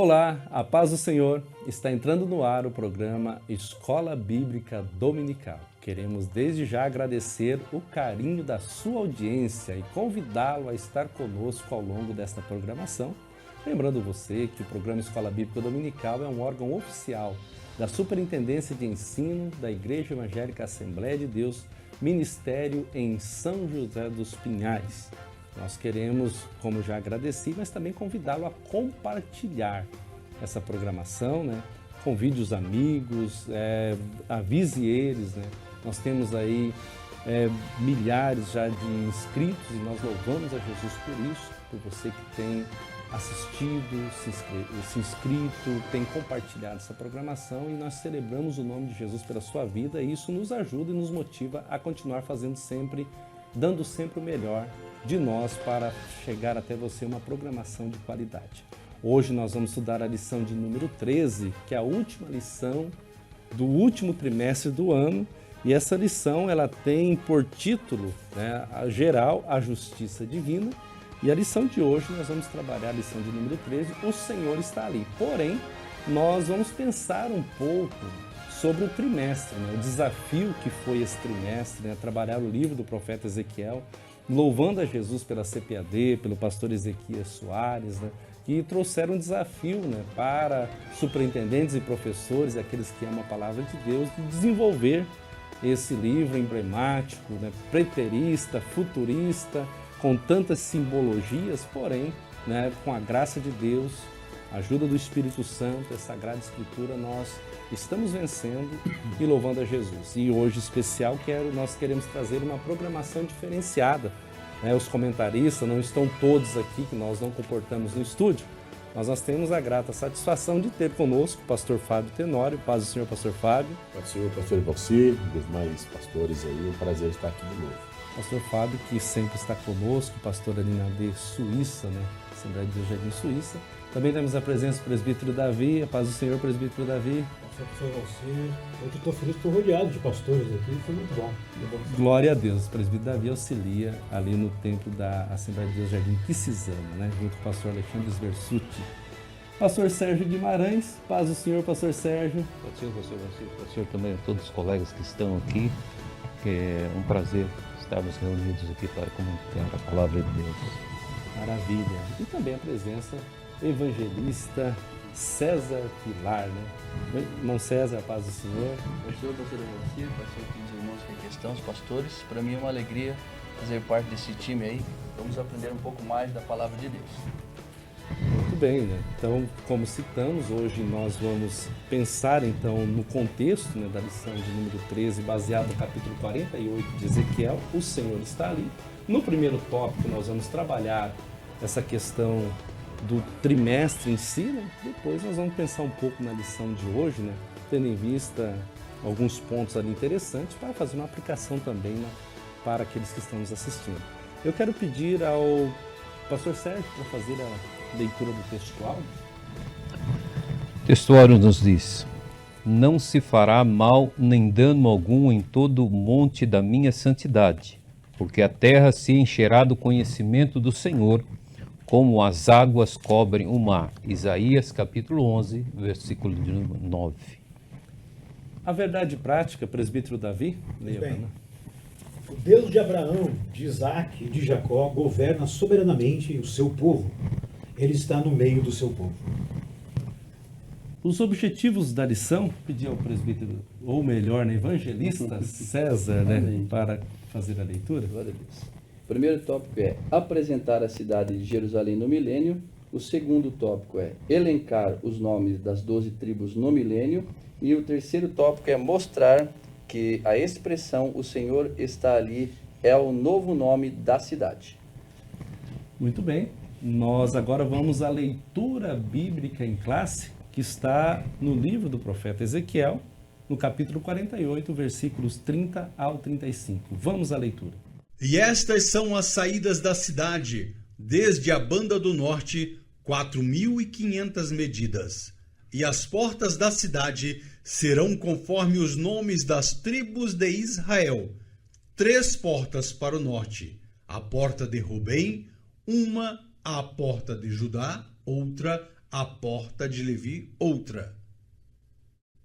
Olá, a paz do Senhor. Está entrando no ar o programa Escola Bíblica Dominical. Queremos desde já agradecer o carinho da sua audiência e convidá-lo a estar conosco ao longo desta programação. Lembrando você que o programa Escola Bíblica Dominical é um órgão oficial da Superintendência de Ensino da Igreja Evangélica Assembleia de Deus, Ministério em São José dos Pinhais. Nós queremos, como já agradeci, mas também convidá-lo a compartilhar essa programação, né? Convide os amigos, avise eles, né? Nós temos aí milhares já de inscritos e nós louvamos a Jesus por isso, por você que tem assistido, se inscrito, tem compartilhado essa programação e nós celebramos o nome de Jesus pela sua vida e isso nos ajuda e nos motiva a continuar fazendo sempre, dando sempre o melhor de nós para chegar até você uma programação de qualidade. Hoje nós vamos estudar a lição de número 13, que é a última lição do último trimestre do ano, e essa lição ela tem por título, né, geral, a justiça divina, e a lição de hoje nós vamos trabalhar a lição de número 13, o Senhor está ali. Porém, nós vamos pensar um pouco sobre o trimestre, né, o desafio que foi esse trimestre, né, trabalhar o livro do profeta Ezequiel, louvando a Jesus pela CPAD, pelo pastor Ezequias Soares, né, que trouxeram um desafio, né, para superintendentes e professores, aqueles que amam a palavra de Deus, de desenvolver esse livro emblemático, né, preterista, futurista, com tantas simbologias, porém, né, com a graça de Deus, a ajuda do Espírito Santo, a Sagrada Escritura, nós estamos vencendo e louvando a Jesus. E hoje, especial, nós queremos trazer uma programação diferenciada. Né? Os comentaristas não estão todos aqui, que nós não comportamos no estúdio, mas nós temos a grata satisfação de ter conosco o pastor Fábio Tenório. Paz do Senhor, pastor Fábio. Paz do Senhor, pastor Valci, dos mais pastores aí, um prazer estar aqui de novo. Pastor Fábio, que sempre está conosco, pastor ali na D Suíça, né? Assembleia de Deus Jardim Suíça. Também temos a presença do presbítero Davi. A paz do Senhor, presbítero Davi. Pastor Valci, hoje eu estou feliz, estou rodeado de pastores aqui, foi muito bom. Glória a Deus, o presbítero Davi auxilia ali no templo da Assembleia de Deus Jardim Quisizana, né? Junto com o pastor Alexandre Sversuti. Pastor Sérgio Guimarães, paz do Senhor, pastor Sérgio. Paz do Senhor, pastor Valci, paz do Senhor também a todos os colegas que estão aqui, que é um prazer estarmos reunidos aqui para comunicar a palavra de Deus. Maravilha. E também a presença do evangelista César Pilar, né? Irmão César, a paz do Senhor. Pastor Valci, pastor aqui dos irmãos que aqui estão, os pastores. Para mim é uma alegria fazer parte desse time aí. Vamos aprender um pouco mais da palavra de Deus. Muito bem, né? Então, como citamos, hoje nós vamos pensar então no contexto, né, da lição de número 13, baseado no capítulo 48 de Ezequiel, o Senhor está ali. No primeiro tópico nós vamos trabalhar essa questão do trimestre em si, né? Depois nós vamos pensar um pouco na lição de hoje, né? Tendo em vista alguns pontos ali interessantes para fazer uma aplicação também, né, para aqueles que estão nos assistindo. Eu quero pedir ao pastor Sérgio para fazer a leitura do textuário. O textuário nos diz: não se fará mal nem dano algum em todo o monte da minha santidade, porque a terra se encherá do conhecimento do Senhor, como as águas cobrem o mar. Isaías capítulo 11, versículo de número 9. A verdade prática, presbítero Davi. Leia, bem, o Deus de Abraão, de Isaac e de Jacó governa soberanamente o seu povo. Ele está no meio do seu povo. Os objetivos da lição, pedi ao presbítero, ou melhor, né, evangelista César, né, para fazer a leitura. Glória a Deus. O primeiro tópico é apresentar a cidade de Jerusalém no milênio. O segundo tópico é elencar os nomes das 12 tribos no milênio. E o terceiro tópico é mostrar que a expressão "o Senhor está ali" é o novo nome da cidade. Muito bem. Nós agora vamos à leitura bíblica em classe, que está no livro do profeta Ezequiel, no capítulo 48, versículos 30 ao 35. Vamos à leitura. E estas são as saídas da cidade, desde a banda do norte, 4.500 medidas. E as portas da cidade serão conforme os nomes das tribos de Israel. 3 portas para o norte, a porta de Rubem, uma à porta de Judá, outra a porta de Levi, outra.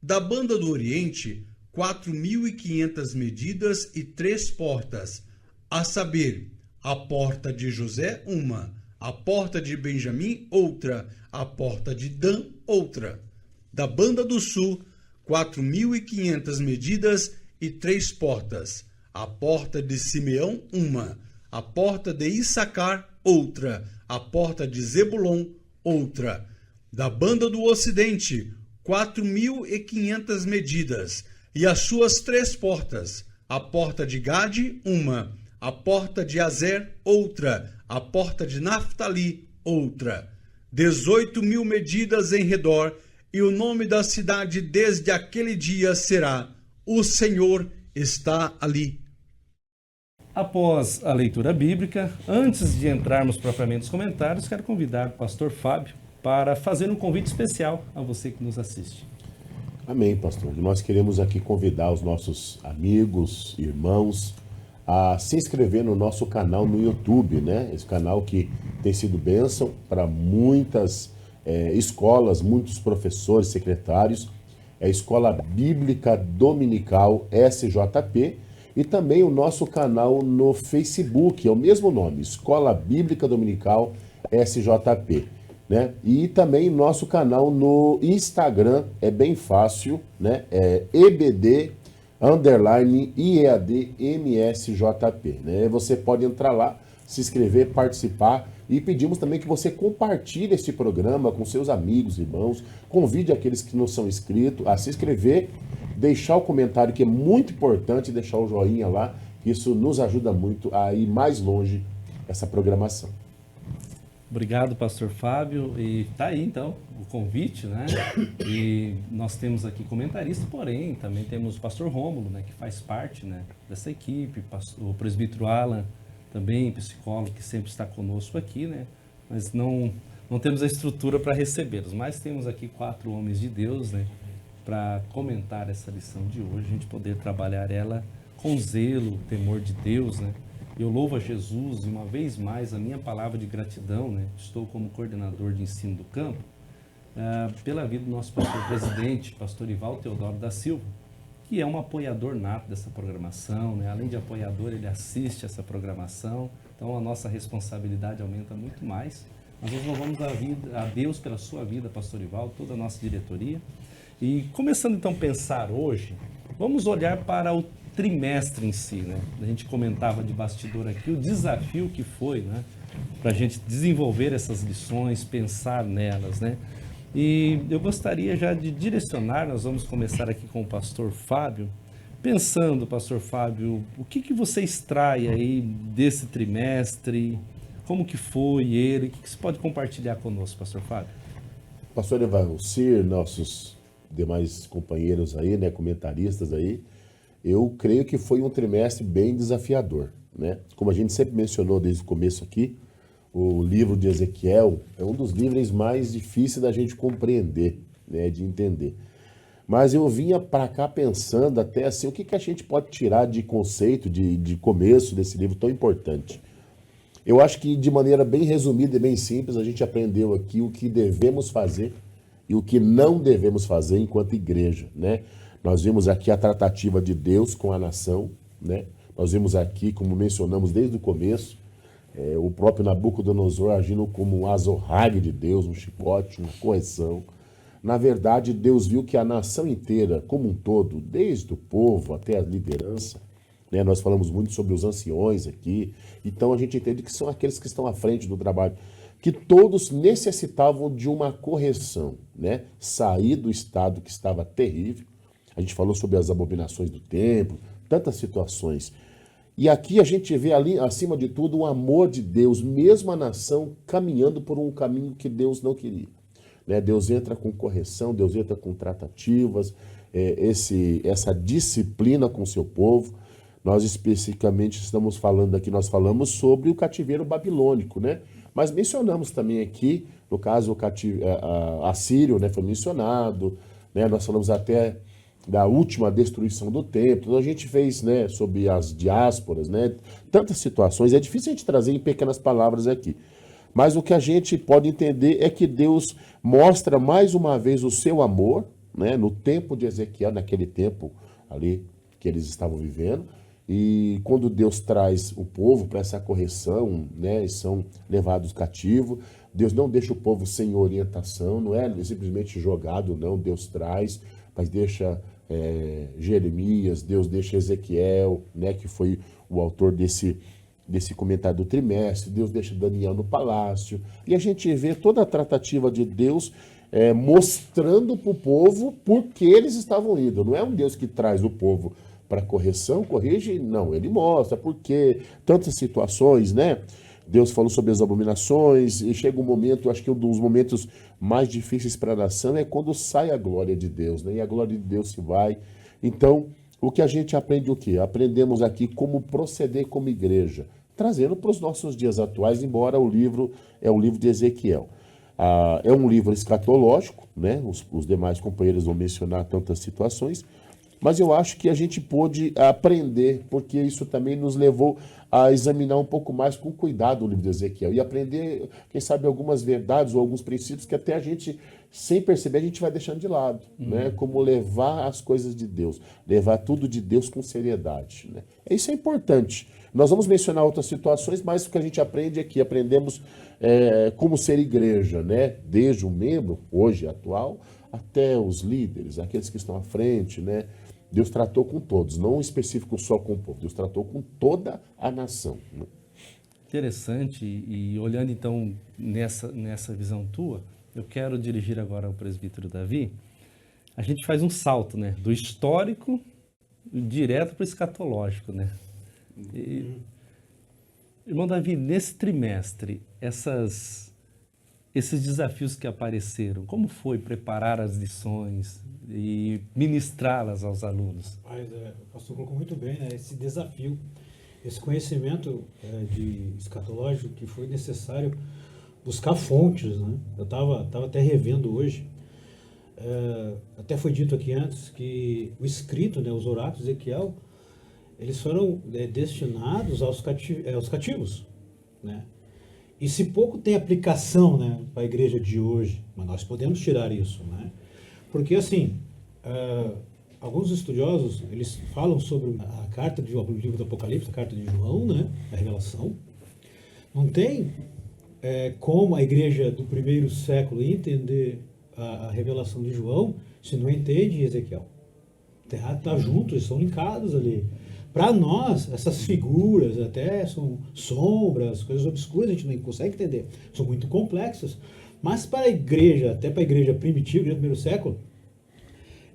Da banda do Oriente, 4.500 medidas e 3 portas, a saber, a porta de José, uma, a porta de Benjamim, outra, a porta de Dan, outra. Da banda do Sul, 4.500 medidas e 3 portas, a porta de Simeão, uma, a porta de Issacar, outra, a porta de Zebulon, outra. Da banda do Ocidente, 4.500 medidas, e as suas 3 portas, a porta de Gade, uma, a porta de Azer, outra, a porta de Naftali, outra. 18.000 medidas em redor, e o nome da cidade desde aquele dia será: O Senhor está ali. Após a leitura bíblica, antes de entrarmos propriamente nos comentários, quero convidar o pastor Fábio para fazer um convite especial a você que nos assiste. Amém, pastor. Nós queremos aqui convidar os nossos amigos, irmãos, a se inscrever no nosso canal no YouTube, né? Esse canal que tem sido bênção para muitas escolas, muitos professores, secretários. É a Escola Bíblica Dominical SJP, e também o nosso canal no Facebook, é o mesmo nome, Escola Bíblica Dominical SJP. Né? E também nosso canal no Instagram, é bem fácil, né? É EBD_IEAD_MSJP, né? Você pode entrar lá, se inscrever, participar, e pedimos também que você compartilhe este programa com seus amigos, irmãos, convide aqueles que não são inscritos a se inscrever, deixar o comentário, que é muito importante, deixar o joinha lá, que isso nos ajuda muito a ir mais longe essa programação. Obrigado, pastor Fábio. E tá aí, então, o convite, né? E nós temos aqui comentarista, porém, também temos o pastor Rômulo, né, que faz parte, né, dessa equipe, o presbítero Alan, também psicólogo, que sempre está conosco aqui, né? Mas não temos a estrutura para recebê-los, mas temos aqui 4 homens de Deus, né, para comentar essa lição de hoje, a gente poder trabalhar ela com zelo, temor de Deus, né? Eu louvo a Jesus e uma vez mais a minha palavra de gratidão, né? Estou como coordenador de ensino do campo, pela vida do nosso pastor presidente, pastor Ival Teodoro da Silva, que é um apoiador nato dessa programação, né? Além de apoiador, ele assiste essa programação, então a nossa responsabilidade aumenta muito mais. Nós louvamos a Deus pela sua vida, pastor Ival, toda a nossa diretoria. E começando então a pensar hoje, vamos olhar para o trimestre em si, né? A gente comentava de bastidor aqui o desafio que foi, né, para a gente desenvolver essas lições, pensar nelas, né? E eu gostaria já de direcionar, nós vamos começar aqui com o pastor Fábio, pensando, pastor Fábio, o que você extrai aí desse trimestre, como que foi ele, o que você pode compartilhar conosco, pastor Fábio? Pastor Evalcir, nossos demais companheiros aí, né, comentaristas aí, eu creio que foi um trimestre bem desafiador, né? Como a gente sempre mencionou desde o começo aqui, o livro de Ezequiel é um dos livros mais difíceis da gente compreender, né, de entender. Mas eu vinha para cá pensando até assim, o que a gente pode tirar de conceito, de começo desse livro tão importante. Eu acho que de maneira bem resumida e bem simples, a gente aprendeu aqui o que devemos fazer e o que não devemos fazer enquanto igreja, né? Nós vimos aqui a tratativa de Deus com a nação, né? Nós vimos aqui, como mencionamos desde o começo, o próprio Nabucodonosor agindo como um azorrague de Deus, um chicote, uma correção. Na verdade, Deus viu que a nação inteira, como um todo, desde o povo até a liderança, né? Nós falamos muito sobre os anciões aqui, então a gente entende que são aqueles que estão à frente do trabalho, que todos necessitavam de uma correção, né? Sair do estado que estava terrível. A gente falou sobre as abominações do templo, tantas situações. E aqui a gente vê ali, acima de tudo, o amor de Deus, mesmo a nação caminhando por um caminho que Deus não queria, né? Deus entra com correção, Deus entra com tratativas, essa disciplina com o seu povo. Nós especificamente estamos falando aqui, nós falamos sobre o cativeiro babilônico, né? Mas mencionamos também aqui, no caso, o assírio, né, foi mencionado, né? Nós falamos até da última destruição do templo. Então a gente fez, né, sobre as diásporas, né, tantas situações. É difícil a gente trazer em pequenas palavras aqui. Mas o que a gente pode entender é que Deus mostra mais uma vez o seu amor, né, no tempo de Ezequiel, naquele tempo ali que eles estavam vivendo. E quando Deus traz o povo para essa correção, né, e são levados cativos, Deus não deixa o povo sem orientação, não é simplesmente jogado, não. Deus traz, mas deixa Jeremias, Deus deixa Ezequiel, né, que foi o autor desse comentário do trimestre, Deus deixa Daniel no palácio, e a gente vê toda a tratativa de Deus mostrando para o povo por que eles estavam indo. Não é um Deus que traz o povo para correção, corrige, não, ele mostra por que tantas situações, né? Deus falou sobre as abominações, e chega um momento, acho que um dos momentos mais difíceis para a nação é quando sai a glória de Deus, né? E a glória de Deus se vai. Então, o que a gente aprende o quê? Aprendemos aqui como proceder como igreja, trazendo para os nossos dias atuais, embora o livro é o livro de Ezequiel. É um livro escatológico, né? Os demais companheiros vão mencionar tantas situações, mas eu acho que a gente pôde aprender, porque isso também nos levou a examinar um pouco mais com cuidado o livro de Ezequiel e aprender, quem sabe, algumas verdades ou alguns princípios que até a gente, sem perceber, a gente vai deixando de lado, né? Como levar as coisas de Deus, levar tudo de Deus com seriedade, né? Isso é importante. Nós vamos mencionar outras situações, mas o que a gente aprende é que aprendemos como ser igreja, né? Desde o membro, hoje atual, até os líderes, aqueles que estão à frente, né? Deus tratou com todos, não específico só com o povo. Deus tratou com toda a nação, né? Interessante, e olhando então nessa visão tua, eu quero dirigir agora ao presbítero Davi. A gente faz um salto, né? Do histórico direto para o escatológico, né? Irmão Davi, nesse trimestre, esses desafios que apareceram, como foi preparar as lições e ministrá-las aos alunos? O pastor colocou muito bem, né? Esse desafio, esse conhecimento de escatológico que foi necessário buscar fontes, né? Eu estava até revendo hoje, até foi dito aqui antes que o escrito, né, os oráculos de Ezequiel, eles foram destinados aos cativos, né? E se pouco tem aplicação, né, para a igreja de hoje, mas nós podemos tirar isso, né? Porque assim, alguns estudiosos, eles falam sobre a carta o livro do Apocalipse, a carta de João, né, a Revelação. Não tem como a igreja do primeiro século entender a revelação de João se não entende Ezequiel. Tá junto, eles são linkados ali. Para nós, essas figuras até são sombras, coisas obscuras, a gente não consegue entender. São muito complexas. Mas para a igreja, até para a igreja primitiva, do primeiro século,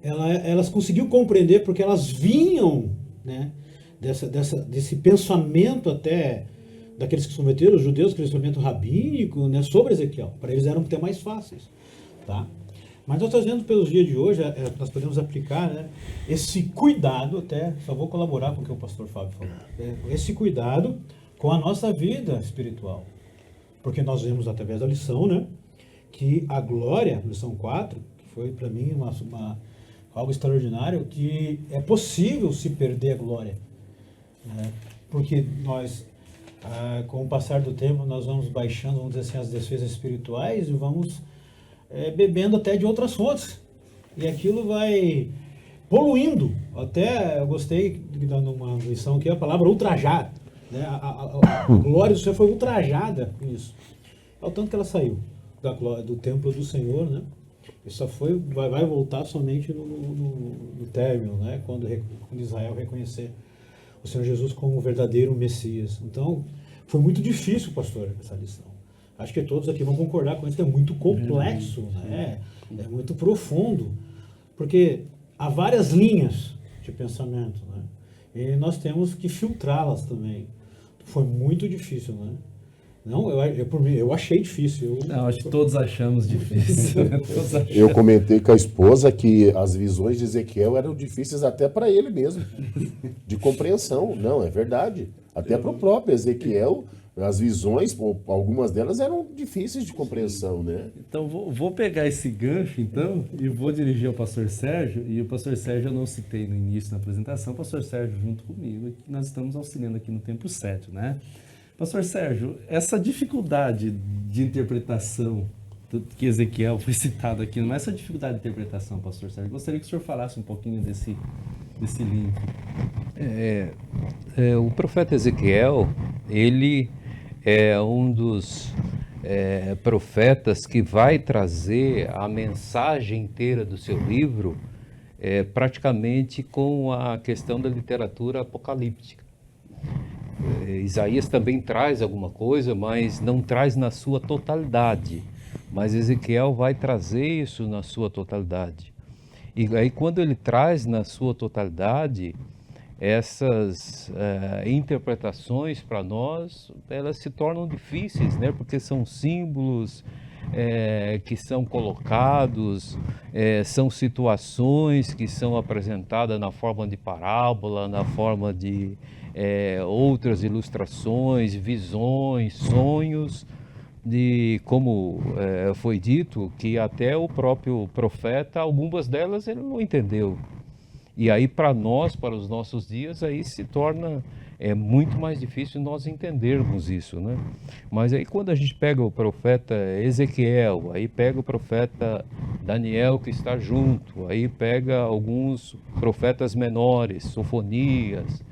elas conseguiam compreender porque elas vinham, né, desse pensamento até daqueles que submeteram, os judeus, aquele pensamento rabínico, né, sobre Ezequiel. Para eles eram até mais fáceis. Tá? Mas nós estamos vendo pelos dias de hoje, nós podemos aplicar, né, esse cuidado, até, só vou colaborar com o que o pastor Fábio falou, esse cuidado com a nossa vida espiritual. Porque nós vemos através da lição, né, que a glória, lição 4, que foi para mim algo extraordinário, que é possível se perder a glória. Né, porque nós, com o passar do tempo, nós vamos baixando, vamos dizer assim, as defesas espirituais e vamos bebendo até de outras fontes. E aquilo vai poluindo. Até eu gostei de dar uma lição aqui, a palavra ultrajar. Né? A glória do Senhor foi ultrajada com isso. É o tanto que ela saiu do templo do Senhor, né? E só vai voltar somente no término, né? Quando Israel reconhecer o Senhor Jesus como o verdadeiro Messias. Então, foi muito difícil, pastor, essa lição. Acho que todos aqui vão concordar com isso, que é muito complexo, né? É muito profundo, porque há várias linhas de pensamento, né? E nós temos que filtrá-las também. Foi muito difícil, né? Não, por mim, eu achei difícil. Não, acho que todos achamos difícil. Né? Todos achamos. Eu comentei com a esposa que as visões de Ezequiel eram difíceis até para ele mesmo, de compreensão. Não, é verdade. Até para o próprio Ezequiel, as visões, algumas delas eram difíceis de compreensão, né? Então, vou pegar esse gancho, então, e vou dirigir ao pastor Sérgio. E o pastor Sérgio eu não citei no início da apresentação, o pastor Sérgio junto comigo, que nós estamos auxiliando aqui no Templo 7, né? Pastor Sérgio, essa dificuldade de interpretação que Ezequiel foi citado aqui, mas essa dificuldade de interpretação, pastor Sérgio, gostaria que o senhor falasse um pouquinho desse link. O profeta Ezequiel, ele é um dos profetas que vai trazer a mensagem inteira do seu livro praticamente com a questão da literatura apocalíptica. Isaías também traz alguma coisa, mas não traz na sua totalidade. Mas Ezequiel vai trazer isso na sua totalidade. E aí quando ele traz na sua totalidade, essas interpretações para nós, elas se tornam difíceis, né? Porque são símbolos que são colocados, são situações que são apresentadas na forma de parábola, na forma de outras ilustrações, visões, sonhos, de como foi dito, que até o próprio profeta, algumas delas ele não entendeu. E aí para nós, para os nossos dias, aí se torna muito mais difícil nós entendermos isso, né? Mas aí quando a gente pega o profeta Ezequiel, aí pega o profeta Daniel que está junto, aí pega alguns profetas menores, Sofonias,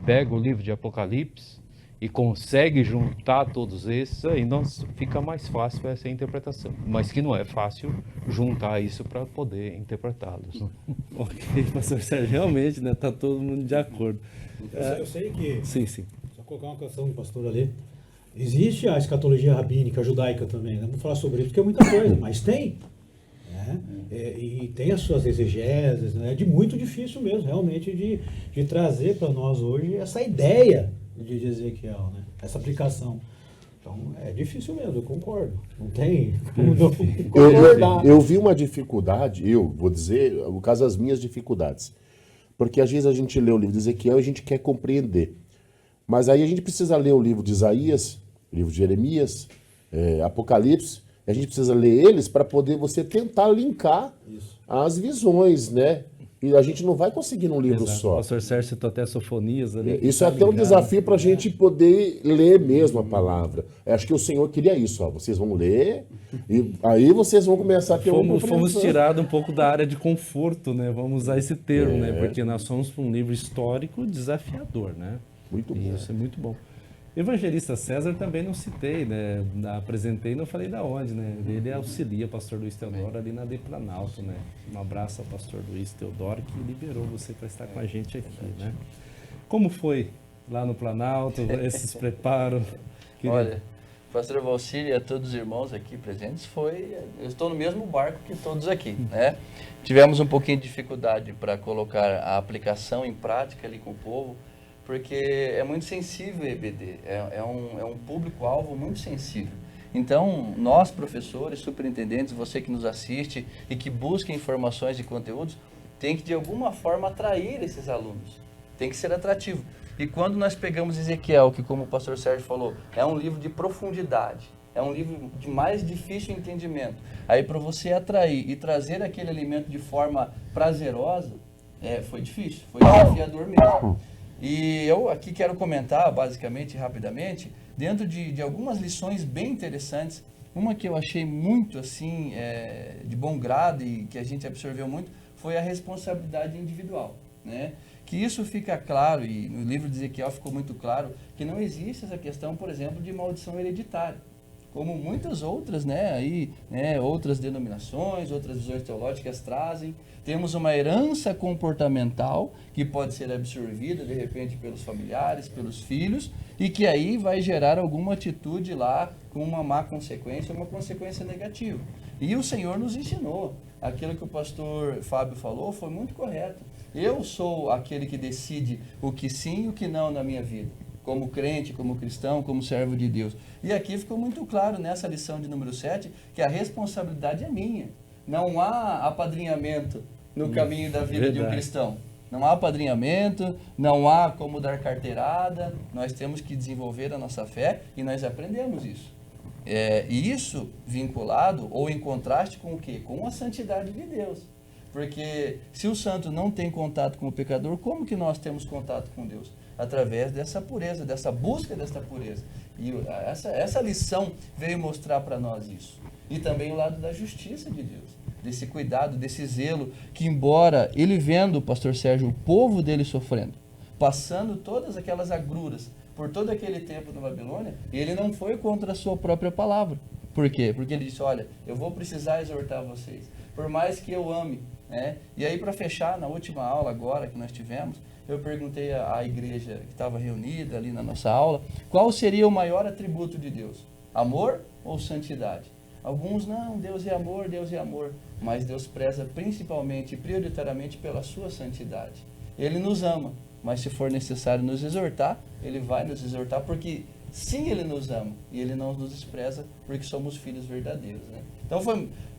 pega o livro de Apocalipse e consegue juntar todos esses, aí fica mais fácil essa interpretação. Mas que não é fácil juntar isso para poder interpretá-los. Né? Ok, pastor Sérgio, realmente, né? Tá todo mundo de acordo. Eu sei que, Sim. só colocar uma questão do pastor ali, existe a escatologia rabínica judaica também, né? Vamos falar sobre isso, porque é muita coisa, mas tem. Né? E tem as suas exegeses, né? É de muito difícil mesmo, realmente, de trazer para nós hoje essa ideia de Ezequiel, né? Essa aplicação. Então, é difícil mesmo, eu concordo. Não tem como não concordar. Eu vi uma dificuldade, eu vou dizer, no caso, as minhas dificuldades. Porque às vezes a gente lê o livro de Ezequiel e a gente quer compreender. Mas aí a gente precisa ler o livro de Isaías, o livro de Jeremias, Apocalipse, a gente precisa ler eles para poder você tentar linkar as visões, né? E a gente não vai conseguir num livro só. O pastor Sérgio citou até Sofonias ali. Isso é até um desafio para a gente poder ler mesmo a palavra. Eu acho que o Senhor queria isso. Ó. Vocês vão ler e aí vocês vão começar a ter uma compreensão. Fomos tirados um pouco da área de conforto, né? Vamos usar esse termo, né? Porque nós somos para um livro histórico desafiador, né? Muito bom. E isso é muito bom. Evangelista César também não citei, né? Apresentei e não falei da onde, né? Ele auxilia o pastor Luiz Teodoro ali na Planalto, né? Um abraço ao pastor Luiz Teodoro que liberou você para estar com a gente aqui, né? Como foi lá no Planalto, esses preparos? Olha, pastor Valcir e a todos os irmãos aqui presentes, eu estou no mesmo barco que todos aqui, né? Tivemos um pouquinho de dificuldade para colocar a aplicação em prática ali com o povo, porque é muito sensível o EBD, é um público-alvo muito sensível. Então, nós, professores, superintendentes, você que nos assiste e que busca informações e conteúdos, tem que, de alguma forma, atrair esses alunos. Tem que ser atrativo. E quando nós pegamos Ezequiel, que, como o pastor Sérgio falou, é um livro de profundidade, é um livro de mais difícil entendimento. Aí, para você atrair e trazer aquele alimento de forma prazerosa, foi difícil, foi desafiador mesmo. E eu aqui quero comentar, basicamente, rapidamente, dentro de algumas lições bem interessantes. Uma que eu achei muito, assim, de bom grado e que a gente absorveu muito, foi a responsabilidade individual, né? Que isso fica claro, e no livro de Ezequiel ficou muito claro, que não existe essa questão, por exemplo, de maldição hereditária. Como muitas outras, outras denominações, outras visões teológicas trazem. Temos uma herança comportamental que pode ser absorvida, de repente, pelos familiares, pelos filhos, e que aí vai gerar alguma atitude lá com uma má consequência, uma consequência negativa. E o Senhor nos ensinou. Aquilo que o pastor Fábio falou foi muito correto. Eu sou aquele que decide o que sim e o que não na minha vida, como crente, como cristão, como servo de Deus. E aqui ficou muito claro nessa lição de número 7 que a responsabilidade é minha. Não há apadrinhamento no caminho da vida de um cristão. Não há apadrinhamento, não há como dar carteirada. Nós temos que desenvolver a nossa fé e nós aprendemos isso. E isso vinculado ou em contraste com o quê? Com a santidade de Deus. Porque se o santo não tem contato com o pecador, como que nós temos contato com Deus? através dessa pureza, dessa busca dessa pureza. E essa lição veio mostrar para nós isso. E também o lado da justiça de Deus, desse cuidado, desse zelo, que embora ele vendo, pastor Sérgio, o povo dele sofrendo, passando todas aquelas agruras por todo aquele tempo na Babilônia, ele não foi contra a sua própria palavra. Por quê? Porque ele disse, olha, eu vou precisar exortar vocês, por mais que eu ame, né? E aí, para fechar, na última aula agora que nós tivemos, eu perguntei à igreja que estava reunida ali na nossa aula, qual seria o maior atributo de Deus? Amor ou santidade? Alguns, não, Deus é amor, mas Deus preza principalmente e prioritariamente pela sua santidade. Ele nos ama, mas se for necessário nos exortar, Ele vai nos exortar, porque sim, Ele nos ama, e Ele não nos despreza, porque somos filhos verdadeiros, né? Então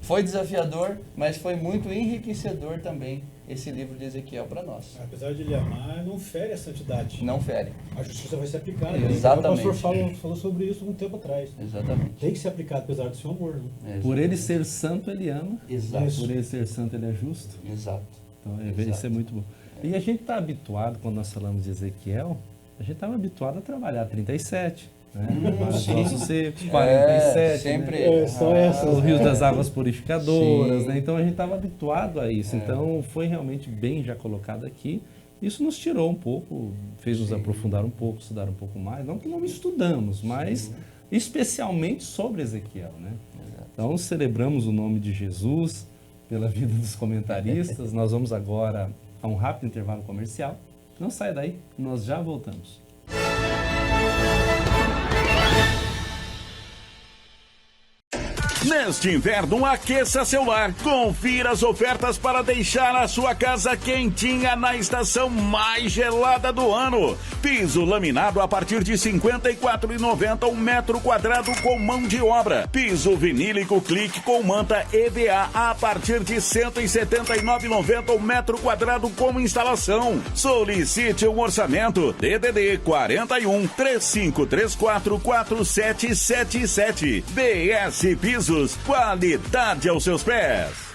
foi desafiador, mas foi muito enriquecedor também esse livro de Ezequiel para nós. Apesar de ele amar, não fere a santidade. Não fere. A justiça vai ser aplicada. Exatamente. O pastor falou sobre isso um tempo atrás. Exatamente. Tem que ser aplicado, apesar do seu amor. Né? Por ele ser santo, ele ama. Exato. Por ele ser santo, ele é justo. Exato. Então, isso é muito bom. E a gente está habituado, quando nós falamos de Ezequiel, a gente estava habituado a trabalhar 37, né? Vários ossos secos, 47, sempre. né? São essas. Os rios das águas purificadoras, né? Então a gente estava habituado a isso. Então foi realmente bem já colocado aqui. Isso nos tirou um pouco, fez nos aprofundar um pouco, estudar um pouco mais. Não que não estudamos, mas especialmente sobre Ezequiel, né? Então celebramos o nome de Jesus pela vida dos comentaristas. Nós vamos agora a um rápido intervalo comercial. Não saia daí, nós já voltamos. Neste inverno, aqueça seu lar. Confira as ofertas para deixar a sua casa quentinha na estação mais gelada do ano. Piso laminado a partir de R$ 54,90 um metro quadrado com mão de obra. Piso vinílico clique com manta EVA a partir de R$ 179,90 um metro quadrado com instalação. Solicite um orçamento. DDD 41 3534 4777. BS Pisos. Qualidade aos seus pés.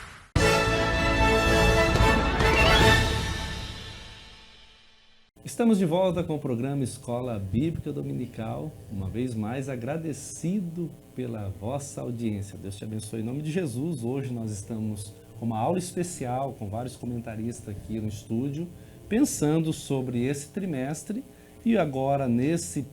Estamos de volta com o programa Escola Bíblica Dominical. Uma vez mais, agradecido pela vossa audiência. Deus te abençoe em nome de Jesus. Hoje nós estamos com uma aula especial, com vários comentaristas aqui no estúdio, pensando sobre esse trimestre. E agora, nesse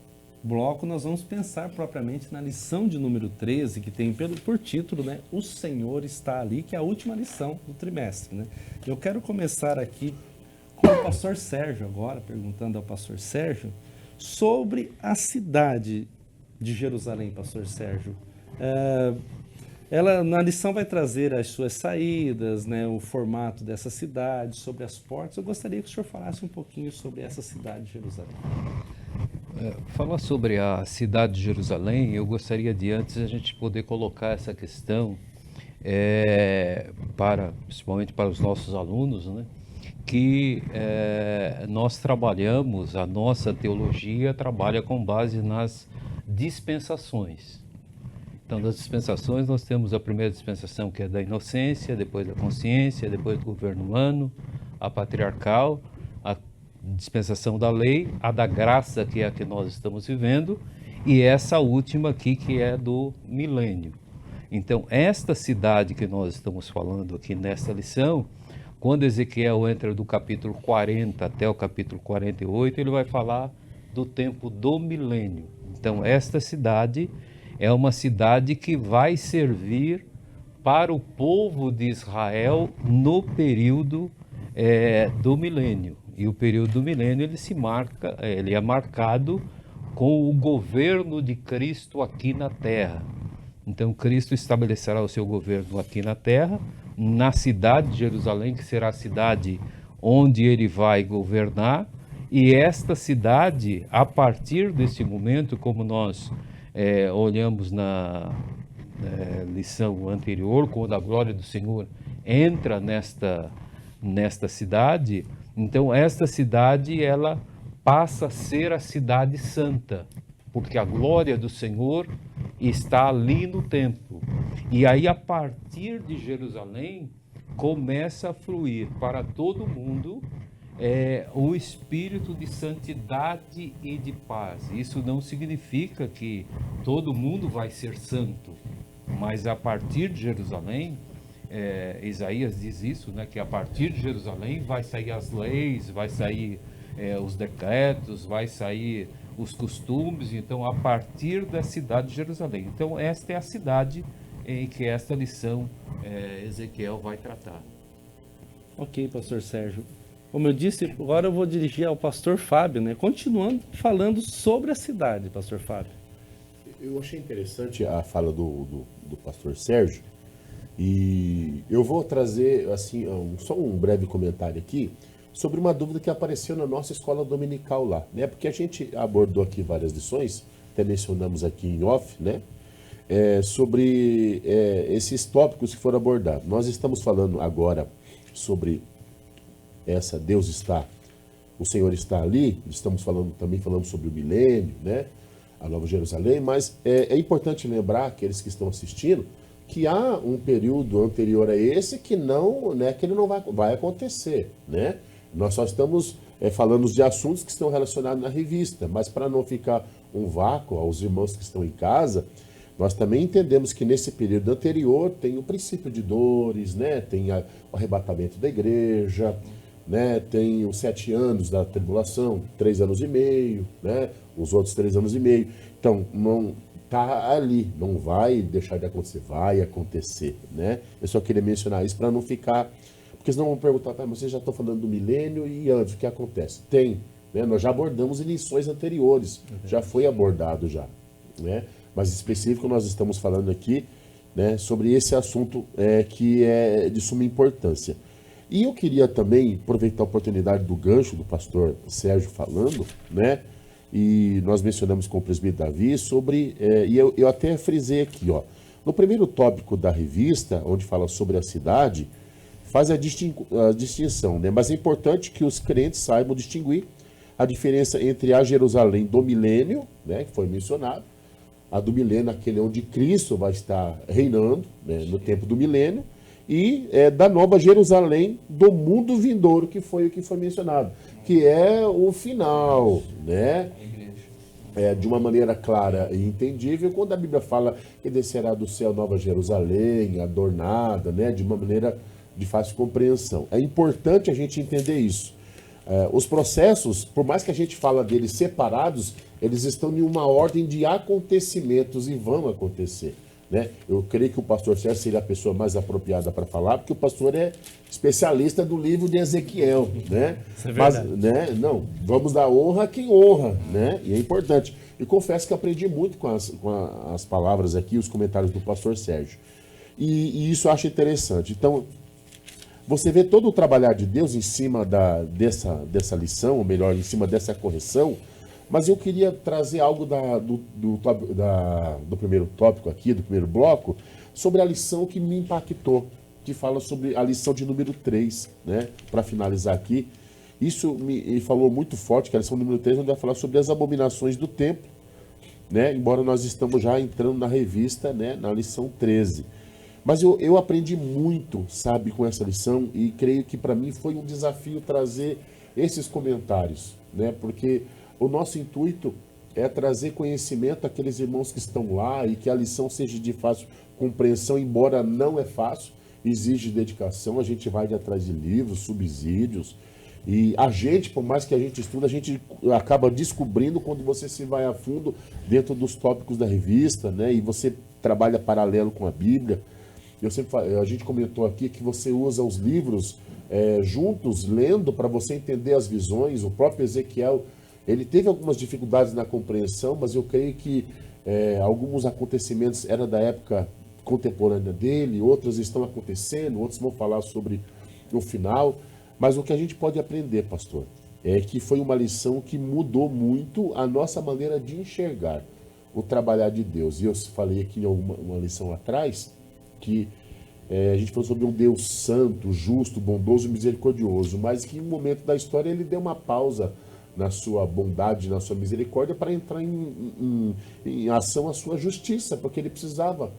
bloco, nós vamos pensar propriamente na lição de número 13, que tem por título, né, O Senhor está ali, que é a última lição do trimestre, né? Eu quero começar aqui com o pastor Sérgio agora, perguntando ao pastor Sérgio sobre a cidade de Jerusalém, pastor Sérgio. Ela, na lição, vai trazer as suas saídas, né, o formato dessa cidade, sobre as portas. Eu gostaria que o senhor falasse um pouquinho sobre essa cidade de Jerusalém. Falar sobre a cidade de Jerusalém, eu gostaria de antes a gente poder colocar essa questão principalmente para os nossos alunos, né? Que nós trabalhamos, a nossa teologia trabalha com base nas dispensações. Então, das dispensações, nós temos a primeira dispensação, que é da inocência, depois da consciência, depois do governo humano, a patriarcal, a dispensação da lei, a da graça, que é a que nós estamos vivendo, e essa última aqui, que é do milênio. Então, esta cidade que nós estamos falando aqui nesta lição, quando Ezequiel entra do capítulo 40 até o capítulo 48, ele vai falar do tempo do milênio. Então, esta cidade é uma cidade que vai servir para o povo de Israel no período do milênio. E o período do milênio ele é marcado com o governo de Cristo aqui na terra. Então Cristo estabelecerá o seu governo aqui na terra, na cidade de Jerusalém, que será a cidade onde ele vai governar. E esta cidade, a partir desse momento, como nós olhamos na lição anterior, quando a glória do Senhor entra nesta cidade, então esta cidade ela passa a ser a cidade santa, porque a glória do Senhor está ali no templo. E aí, a partir de Jerusalém, começa a fluir para todo mundo o espírito de santidade e de paz. Isso não significa que todo mundo vai ser santo, mas a partir de Jerusalém, Isaías diz isso, né, que a partir de Jerusalém vai sair as leis, vai sair os decretos, vai sair os costumes. Então, a partir da cidade de Jerusalém. Então, esta é a cidade em que esta lição Ezequiel vai tratar. Ok, pastor Sérgio. Como eu disse, agora eu vou dirigir ao pastor Fábio, né? Continuando falando sobre a cidade, pastor Fábio. Eu achei interessante a fala do pastor Sérgio, e eu vou trazer assim, só um breve comentário aqui sobre uma dúvida que apareceu na nossa escola dominical lá, né? Porque a gente abordou aqui várias lições, até mencionamos aqui em off, né? Sobre esses tópicos que foram abordados. Nós estamos falando agora sobre Deus está, o Senhor está ali. Estamos também falando sobre o milênio, né? A Nova Jerusalém, mas é importante lembrar aqueles que estão assistindo que há um período anterior a esse que não, né, que ele não vai acontecer, né? Nós só estamos falando de assuntos que estão relacionados na revista, mas para não ficar um vácuo aos irmãos que estão em casa, nós também entendemos que nesse período anterior tem o princípio de dores, né? Tem o arrebatamento da igreja, né? Tem os 7 anos da tribulação, 3 anos e meio, né? Os outros 3 anos e meio. Então, não está ali, não vai deixar de acontecer, vai acontecer, né? Eu só queria mencionar isso para não ficar... Porque senão vão perguntar, mas vocês já estão falando do milênio e antes, o que acontece? Tem, né? Nós já abordamos em lições anteriores, já foi abordado já, né? Mas específico nós estamos falando aqui, né, sobre esse assunto que é de suma importância. E eu queria também aproveitar a oportunidade do gancho do pastor Sérgio falando, né? E nós mencionamos com o presbítero Davi sobre, e eu até frisei aqui, ó, no primeiro tópico da revista, onde fala sobre a cidade, faz a distinção, né? Mas é importante que os crentes saibam distinguir a diferença entre a Jerusalém do milênio, né, que foi mencionado, a do milênio, aquele onde Cristo vai estar reinando, né, no tempo do milênio, e da Nova Jerusalém do mundo vindouro, que foi o que foi mencionado, que é o final, né? De uma maneira clara e entendível, quando a Bíblia fala que descerá do céu Nova Jerusalém, adornada, né, de uma maneira de fácil compreensão. É importante a gente entender isso. Os processos, por mais que a gente fala deles separados, eles estão em uma ordem de acontecimentos e vão acontecer, né? Eu creio que o pastor Sérgio seria a pessoa mais apropriada para falar, porque o pastor é especialista do livro de Ezequiel, né? Isso é verdade. Mas, né, não, vamos dar honra a quem honra, né? E é importante. E confesso que aprendi muito com as palavras aqui, os comentários do pastor Sérgio. E isso eu acho interessante. Então, você vê todo o trabalhar de Deus em cima dessa lição, ou melhor, em cima dessa correção, mas eu queria trazer algo do primeiro tópico aqui, do primeiro bloco, sobre a lição que me impactou, que fala sobre a lição de número 3, né? Para finalizar aqui. Isso me falou muito forte, que a lição número 3, onde vai falar sobre as abominações do templo, né? Embora nós estamos já entrando na revista, né? Na lição 13. Mas eu aprendi muito, sabe, com essa lição, e creio que para mim foi um desafio trazer esses comentários, né? Porque o nosso intuito é trazer conhecimento àqueles irmãos que estão lá e que a lição seja de fácil compreensão, embora não é fácil, exige dedicação, a gente vai atrás de livros, subsídios, e a gente, por mais que a gente estuda, a gente acaba descobrindo quando você se vai a fundo dentro dos tópicos da revista, né? E você trabalha paralelo com a Bíblia. A gente comentou aqui que você usa os livros juntos, lendo, para você entender as visões. O próprio Ezequiel, ele teve algumas dificuldades na compreensão, mas eu creio que alguns acontecimentos eram da época contemporânea dele, outros estão acontecendo, outros vão falar sobre o final. Mas o que a gente pode aprender, pastor, é que foi uma lição que mudou muito a nossa maneira de enxergar o trabalhar de Deus. E eu falei aqui em uma lição atrás, que a gente falou sobre um Deus santo, justo, bondoso e misericordioso, mas que em um momento da história ele deu uma pausa na sua bondade, na sua misericórdia, para entrar em ação a sua justiça, porque ele precisava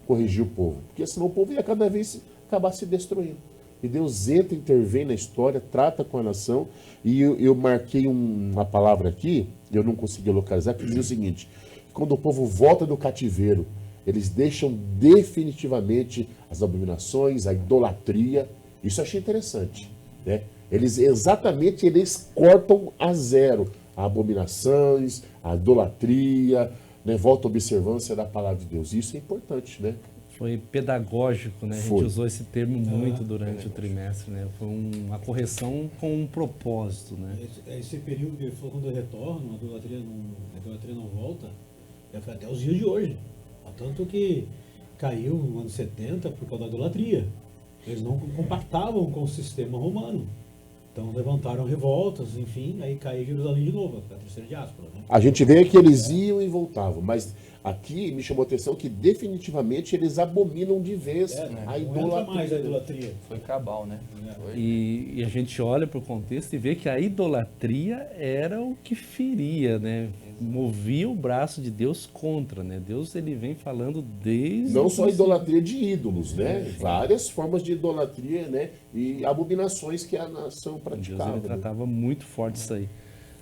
corrigir o povo, porque senão o povo ia cada vez acabar se destruindo. E Deus entra, intervém na história, trata com a nação. E eu marquei uma palavra aqui, eu não consegui localizar, que dizia o seguinte: quando o povo volta do cativeiro, eles deixam definitivamente as abominações, a idolatria. Isso eu achei interessante, né? Eles cortam a zero as abominações, a idolatria, né? Volta a observância da palavra de Deus. Isso é importante, né? Foi pedagógico, né? A Foi. gente usou esse termo muito durante o trimestre, né? Foi uma correção com um propósito, né? Esse período que ele falou, quando retorna, a idolatria não volta, foi até os dias de hoje. Tanto que caiu no ano 70 por causa da idolatria. Eles não compactavam com o sistema romano. Então levantaram revoltas, enfim, aí caiu Jerusalém de novo, a terceira diáspora, né? A gente vê que eles iam e voltavam, mas aqui me chamou a atenção que definitivamente eles abominam de vez a Não entra idolatria. mais a idolatria. Foi cabal, né? Foi. E a gente olha para o contexto e vê que a idolatria era o que feria, né? Movia o braço de Deus contra, né? Deus, ele vem falando desde... Não só a idolatria de ídolos, né? Várias formas de idolatria, né? E abominações que a nação Deus, praticava. ele né? tratava muito forte isso aí.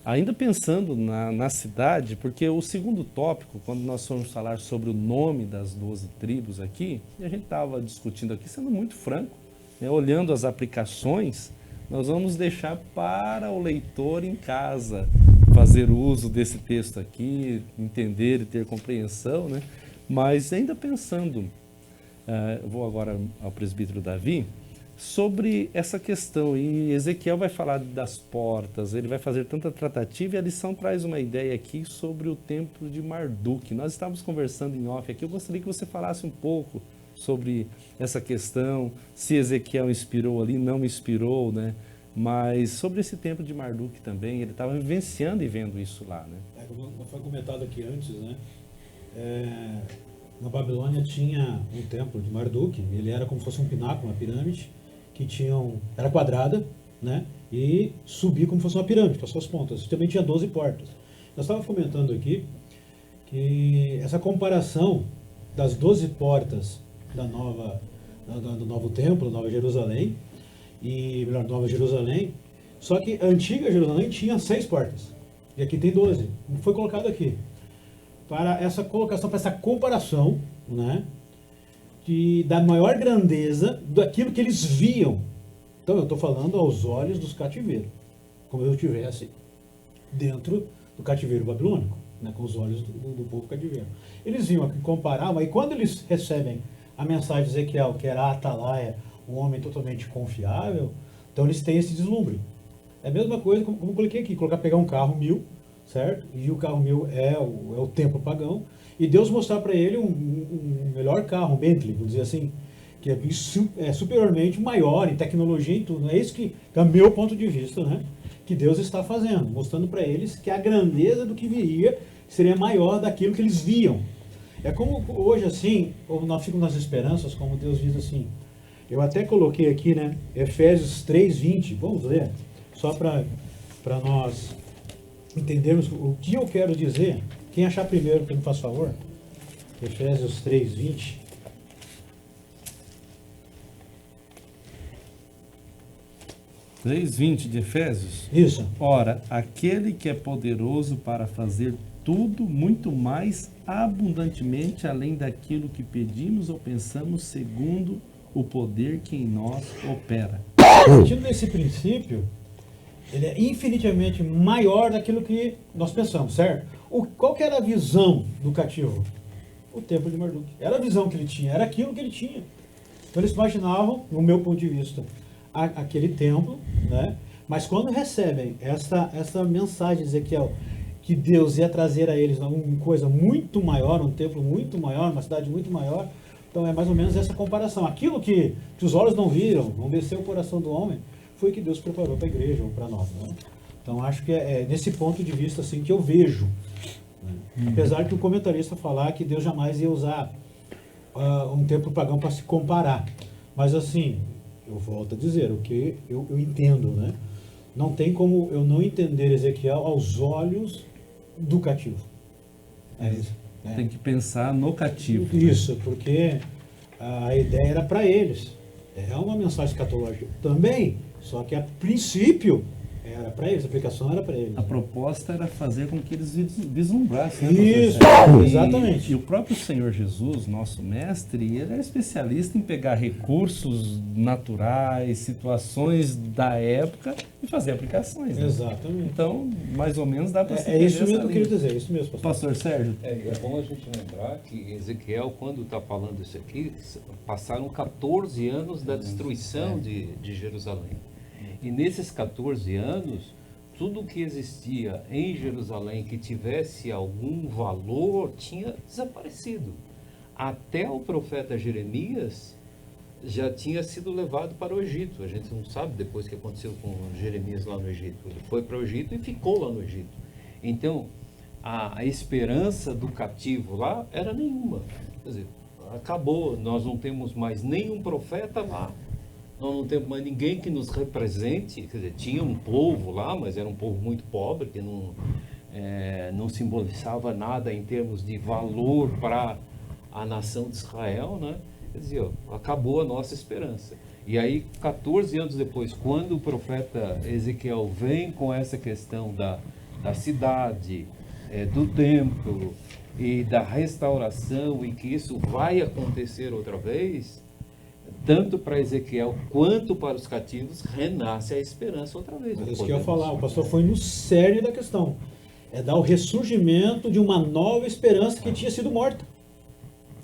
Ainda pensando na cidade, porque o segundo tópico, quando nós formos falar sobre o nome das 12 tribos aqui, e a gente estava discutindo aqui, sendo muito franco, né, olhando as aplicações, nós vamos deixar para o leitor em casa fazer uso desse texto aqui, entender e ter compreensão, né? Mas ainda pensando, eu vou agora ao presbítero Davi, sobre essa questão, e Ezequiel vai falar das portas, ele vai fazer tanta tratativa, e a lição traz uma ideia aqui sobre o templo de Marduk. Nós estávamos conversando em off aqui, eu gostaria que você falasse um pouco sobre essa questão, se Ezequiel inspirou ali, não inspirou, né? Mas sobre esse templo de Marduk também, ele estava vivenciando e vendo isso lá, né? Como foi comentado aqui antes, né? Na Babilônia tinha um templo de Marduk, ele era como se fosse um pináculo, uma pirâmide, que era quadrada, né? E subia como se fosse uma pirâmide, para suas pontas. Também tinha 12 portas. Nós estávamos comentando aqui que essa comparação das 12 portas do novo templo, Nova Jerusalém, Nova Jerusalém, só que a antiga Jerusalém tinha 6 portas, e aqui tem 12. Foi colocado aqui para essa colocação, para essa comparação, né? Da maior grandeza daquilo que eles viam. Então eu estou falando aos olhos dos cativeiros, como eu estivesse dentro do cativeiro babilônico, né, com os olhos do povo cativeiro. Eles iam aqui comparar, mas quando eles recebem a mensagem de Ezequiel, que era a Atalaia, um homem totalmente confiável, então eles têm esse deslumbre. É a mesma coisa como eu coloquei aqui, pegar um carro 1000, certo? E o carro 1000 é o templo pagão, e Deus mostrar para ele um melhor carro, um Bentley, vamos dizer assim, que é superiormente maior em tecnologia e tudo. É isso que é o meu ponto de vista, né? Que Deus está fazendo, mostrando para eles que a grandeza do que viria seria maior daquilo que eles viam. É como hoje, assim, nós ficamos nas esperanças, como Deus diz assim. Eu até coloquei aqui, né? Efésios 3:20, vamos ler, só para nós entendermos o que eu quero dizer. Quem achar primeiro, que me faz favor? Efésios 3:20. — 3:20 de Efésios? Isso. Ora, aquele que é poderoso para fazer tudo muito mais abundantemente além daquilo que pedimos ou pensamos, segundo o poder que em nós opera. Partindo desse princípio, ele é infinitamente maior daquilo que nós pensamos, certo? Qual que era a visão do cativo? O templo de Marduk. Era a visão que ele tinha, era aquilo que ele tinha. Então eles imaginavam, no meu ponto de vista, aquele templo, né? Mas quando recebem essa mensagem de Ezequiel, que Deus ia trazer a eles uma coisa muito maior, um templo muito maior, uma cidade muito maior, então é mais ou menos essa comparação. Aquilo que os olhos não viram, não desceu o coração do homem, foi que Deus preparou para a igreja ou para nós, né? Então acho que é nesse ponto de vista assim que eu vejo, né? Apesar que o comentarista falar que Deus jamais ia usar um templo pagão para se comparar, mas assim, eu volto a dizer o que eu entendo, né? Não tem como eu não entender Ezequiel aos olhos do cativo. É isso. Tem que pensar no cativo. Isso, porque a ideia era para eles. É uma mensagem escatológica também, só que a princípio era para eles, a aplicação era para eles. A proposta era fazer com que eles vislumbrassem. Isso, Né, exatamente. E o próprio Senhor Jesus, nosso mestre, ele era especialista em pegar recursos naturais, situações da época e fazer aplicações. Né? Exatamente. Então, mais ou menos dá para se É entender isso mesmo que essa eu queria linha. dizer, é isso mesmo, pastor. Pastor Sérgio, É bom a gente lembrar que Ezequiel, quando está falando isso aqui, passaram 14 anos da destruição de Jerusalém. E nesses 14 anos, tudo que existia em Jerusalém que tivesse algum valor tinha desaparecido. Até o profeta Jeremias já tinha sido levado para o Egito. A gente não sabe depois o que aconteceu com Jeremias lá no Egito. Ele foi para o Egito e ficou lá no Egito. Então, a esperança do cativo lá era nenhuma. Quer dizer, acabou, nós não temos mais nenhum profeta lá. Nós não temos mais ninguém que nos represente. Quer dizer, tinha um povo lá, mas era um povo muito pobre, que não simbolizava nada em termos de valor para a nação de Israel, né? Quer dizer, acabou a nossa esperança. E aí, 14 anos depois, quando o profeta Ezequiel vem com essa questão da cidade, do templo e da restauração, e que isso vai acontecer outra vez, tanto para Ezequiel quanto para os cativos, renasce a esperança outra vez. É isso que eu ia falar, o pastor foi no cerne da questão. É dar o ressurgimento de uma nova esperança que tinha sido morta.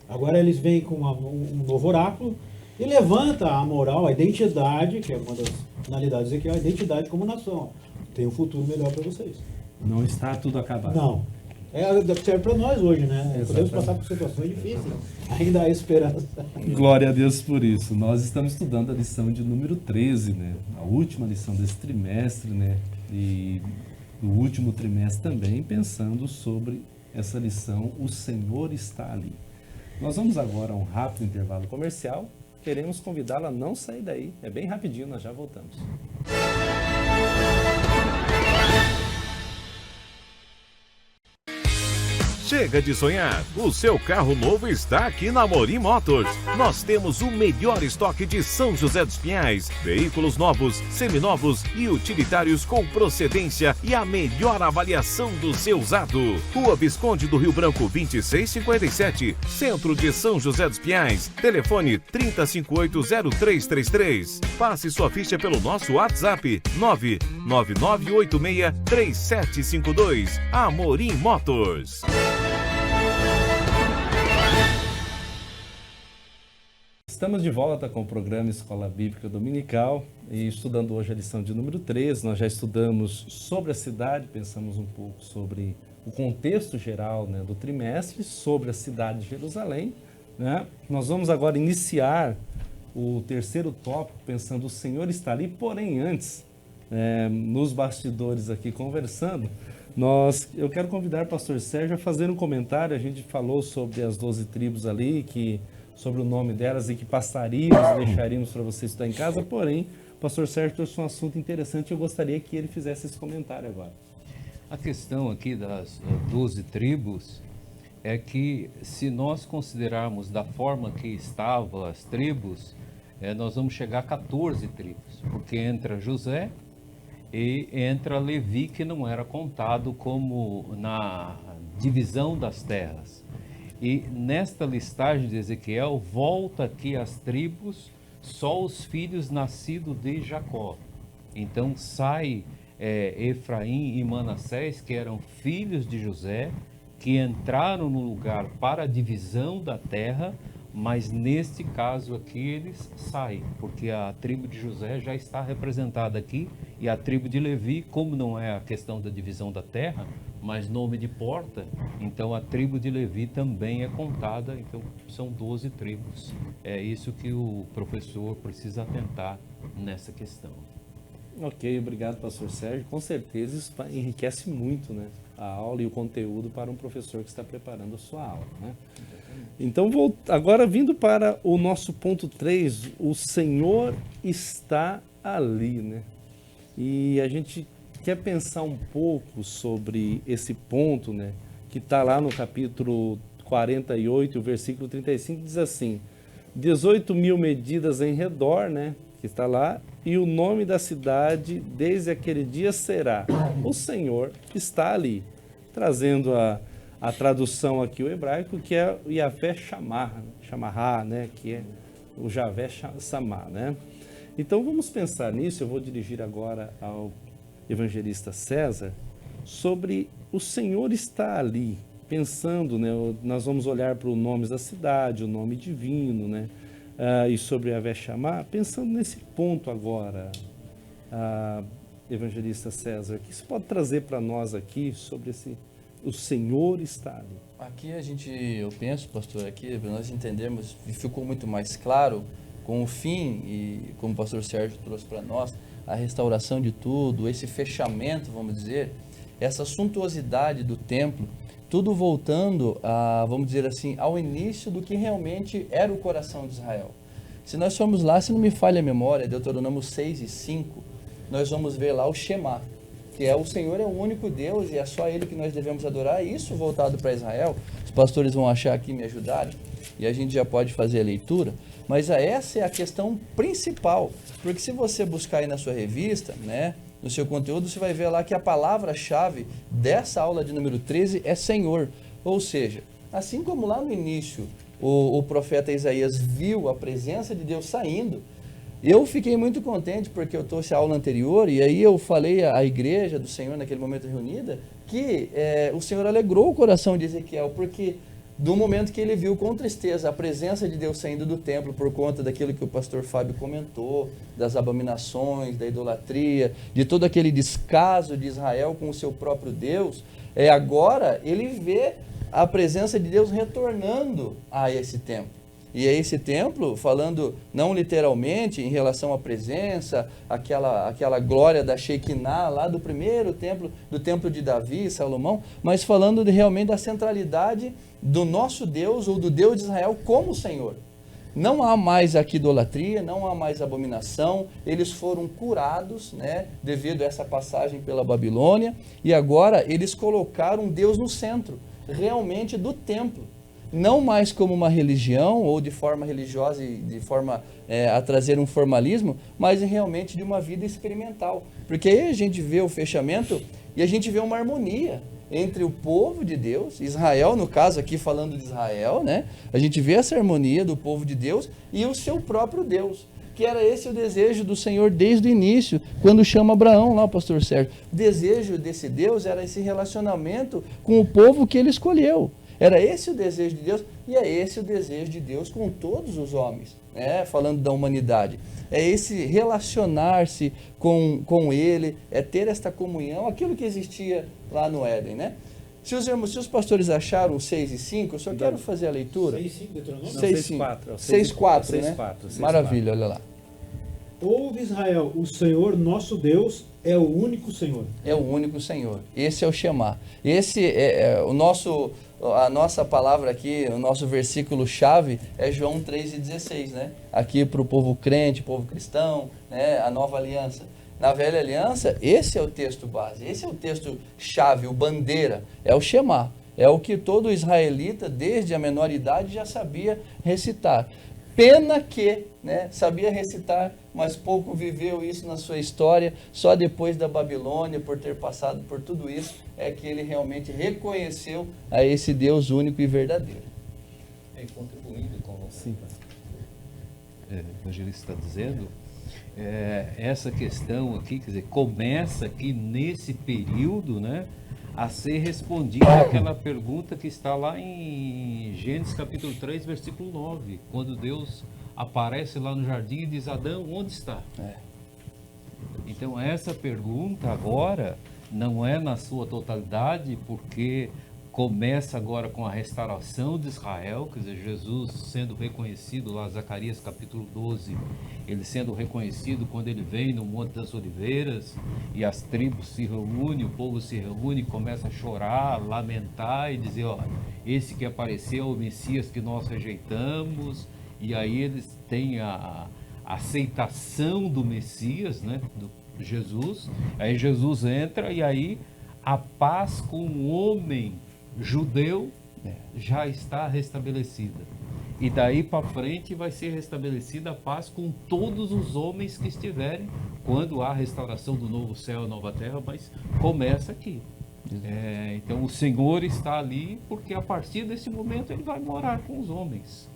Agora eles vêm com um novo oráculo e levanta a moral, a identidade, que é uma das finalidades de Ezequiel, a identidade como nação. Tem um futuro melhor para vocês. não está tudo acabado. Não. Serve para nós hoje, né? Exatamente. Podemos passar por situações difíceis. Ainda há esperança. Glória a Deus por isso. Nós estamos estudando a lição de número 13, né? A última lição desse trimestre, né? E do último trimestre também, pensando sobre essa lição, o Senhor está ali. Nós vamos agora a um rápido intervalo comercial. Queremos convidá-la a não sair daí. É bem rapidinho, nós já voltamos. Chega de sonhar, o seu carro novo está aqui na Amorim Motors. Nós temos o melhor estoque de São José dos Pinhais, veículos novos, seminovos e utilitários com procedência e a melhor avaliação do seu usado. Rua Visconde do Rio Branco 2657, centro de São José dos Pinhais. Telefone 30580333. Passe sua ficha pelo nosso WhatsApp 999863752. Amorim Motors. Estamos de volta com o programa Escola Bíblica Dominical e estudando hoje a lição de número 13. Nós já estudamos sobre a cidade, pensamos um pouco sobre o contexto geral, né, do trimestre, sobre a cidade de Jerusalém, né? Nós vamos agora iniciar o terceiro tópico, pensando o Senhor está ali, porém antes, nos bastidores aqui conversando, eu quero convidar o pastor Sérgio a fazer um comentário. A gente falou sobre as 12 tribos ali, sobre o nome delas e que passaríamos e deixaríamos para você estudar em casa, porém, o pastor Sérgio trouxe um assunto interessante e eu gostaria que ele fizesse esse comentário agora. A questão aqui das 12 tribos é que, se nós considerarmos da forma que estavam as tribos, nós vamos chegar a 14 tribos, porque entra José e entra Levi, que não era contado como na divisão das terras. E nesta listagem de Ezequiel, volta aqui as tribos, só os filhos nascidos de Jacó. Então sai Efraim e Manassés, que eram filhos de José, que entraram no lugar para a divisão da terra, mas neste caso aqui eles saem, porque a tribo de José já está representada aqui, e a tribo de Levi, como não é a questão da divisão da terra, mas nome de porta, então a tribo de Levi também é contada, então são 12 tribos. É isso que o professor precisa atentar nessa questão. Ok, obrigado, pastor Sérgio. Com certeza isso enriquece muito, né, a aula e o conteúdo para um professor que está preparando a sua aula, né? Então, agora vindo para o nosso ponto 3, o Senhor está ali, né? E a gente quer pensar um pouco sobre esse ponto, né, que está lá no capítulo 48, o versículo 35, diz assim: 18.000 medidas em redor, né, que está lá, e o nome da cidade desde aquele dia será o Senhor está ali, trazendo a tradução aqui, o hebraico, que é o Yavé Shamará, né, que é o Javé Samá, né? Então vamos pensar nisso. Eu vou dirigir agora ao evangelista César sobre o Senhor está ali, pensando, né? Nós vamos olhar para os nomes da cidade, o nome divino, né? E sobre Yavé Shammah, pensando nesse ponto agora, evangelista César, o que você pode trazer para nós aqui sobre o Senhor está ali? Aqui eu penso, pastor, aqui nós entendemos e ficou muito mais claro com o fim e como o pastor Sérgio trouxe para nós, a restauração de tudo, esse fechamento, vamos dizer, essa suntuosidade do templo, tudo voltando vamos dizer assim, ao início do que realmente era o coração de Israel. Se nós formos lá, se não me falha a memória, Deuteronômio 6 e 5, nós vamos ver lá o Shema, que é o Senhor é o único Deus e é só Ele que nós devemos adorar, isso voltado para Israel. Os pastores vão achar aqui me ajudarem e a gente já pode fazer a leitura, mas essa é a questão principal, porque se você buscar aí na sua revista, né, no seu conteúdo, você vai ver lá que a palavra-chave dessa aula de número 13 é Senhor, ou seja, assim como lá no início o profeta Isaías viu a presença de Deus saindo, eu fiquei muito contente porque eu trouxe a aula anterior e aí eu falei à igreja do Senhor naquele momento reunida que o Senhor alegrou o coração de Ezequiel, porque do momento que ele viu com tristeza a presença de Deus saindo do templo por conta daquilo que o pastor Fábio comentou, das abominações, da idolatria, de todo aquele descaso de Israel com o seu próprio Deus, agora ele vê a presença de Deus retornando a esse templo. E é esse templo, falando não literalmente em relação à presença, aquela glória da Shekinah lá do primeiro templo, do templo de Davi, Salomão, mas falando realmente da centralidade do nosso Deus ou do Deus de Israel como Senhor. Não há mais aqui idolatria, não há mais abominação, eles foram curados, né, devido a essa passagem pela Babilônia, e agora eles colocaram Deus no centro, realmente do templo. Não mais como uma religião ou de forma religiosa e de forma a trazer um formalismo, mas realmente de uma vida experimental. Porque aí a gente vê o fechamento e a gente vê uma harmonia entre o povo de Deus, Israel, no caso aqui falando de Israel, né? A gente vê essa harmonia do povo de Deus e o seu próprio Deus, que era esse o desejo do Senhor desde o início, quando chama Abraão lá, o pastor Sérgio. O desejo desse Deus era esse relacionamento com o povo que ele escolheu. Era esse o desejo de Deus e é esse o desejo de Deus com todos os homens, né? Falando da humanidade. É esse relacionar-se com Ele, é ter esta comunhão, aquilo que existia lá no Éden, né? Se os pastores acharam 6 e 5, eu só quero fazer a leitura. 6 e 5, Deuteronômio? 6 e 5. 6 e 4, né? 6, Maravilha, olha lá. Ouve Israel, o Senhor nosso Deus é o único Senhor. É o único Senhor. Esse é o Shema. Esse é a nossa palavra aqui, o nosso versículo-chave é João 3,16, né? Aqui para o povo crente, povo cristão, né? A nova aliança. Na velha aliança, esse é o texto base, esse é o texto chave, o bandeira, é o Shema. É o que todo israelita, desde a menor idade, já sabia recitar. Pena que, né, sabia recitar, mas pouco viveu isso na sua história, só depois da Babilônia, por ter passado por tudo isso, é que ele realmente reconheceu a esse Deus único e verdadeiro. Contribuindo com o evangelista está dizendo, essa questão aqui, quer dizer, começa aqui nesse período, né, a ser respondida aquela pergunta que está lá em Gênesis capítulo 3, versículo 9, quando Deus aparece lá no jardim e diz: Adão, onde está? Então essa pergunta agora não é na sua totalidade, porque começa agora com a restauração de Israel, quer dizer, Jesus sendo reconhecido lá, Zacarias capítulo 12, ele sendo reconhecido quando ele vem no Monte das Oliveiras e as tribos se reúnem, o povo se reúne e começa a chorar, lamentar e dizer: ó, esse que apareceu é o Messias que nós rejeitamos. E aí eles têm a aceitação do Messias, né, do Jesus. Aí Jesus entra e aí a paz com o homem judeu já está restabelecida. E daí para frente vai ser restabelecida a paz com todos os homens que estiverem, quando há a restauração do novo céu e nova terra, mas começa aqui. Então o Senhor está ali porque a partir desse momento ele vai morar com os homens.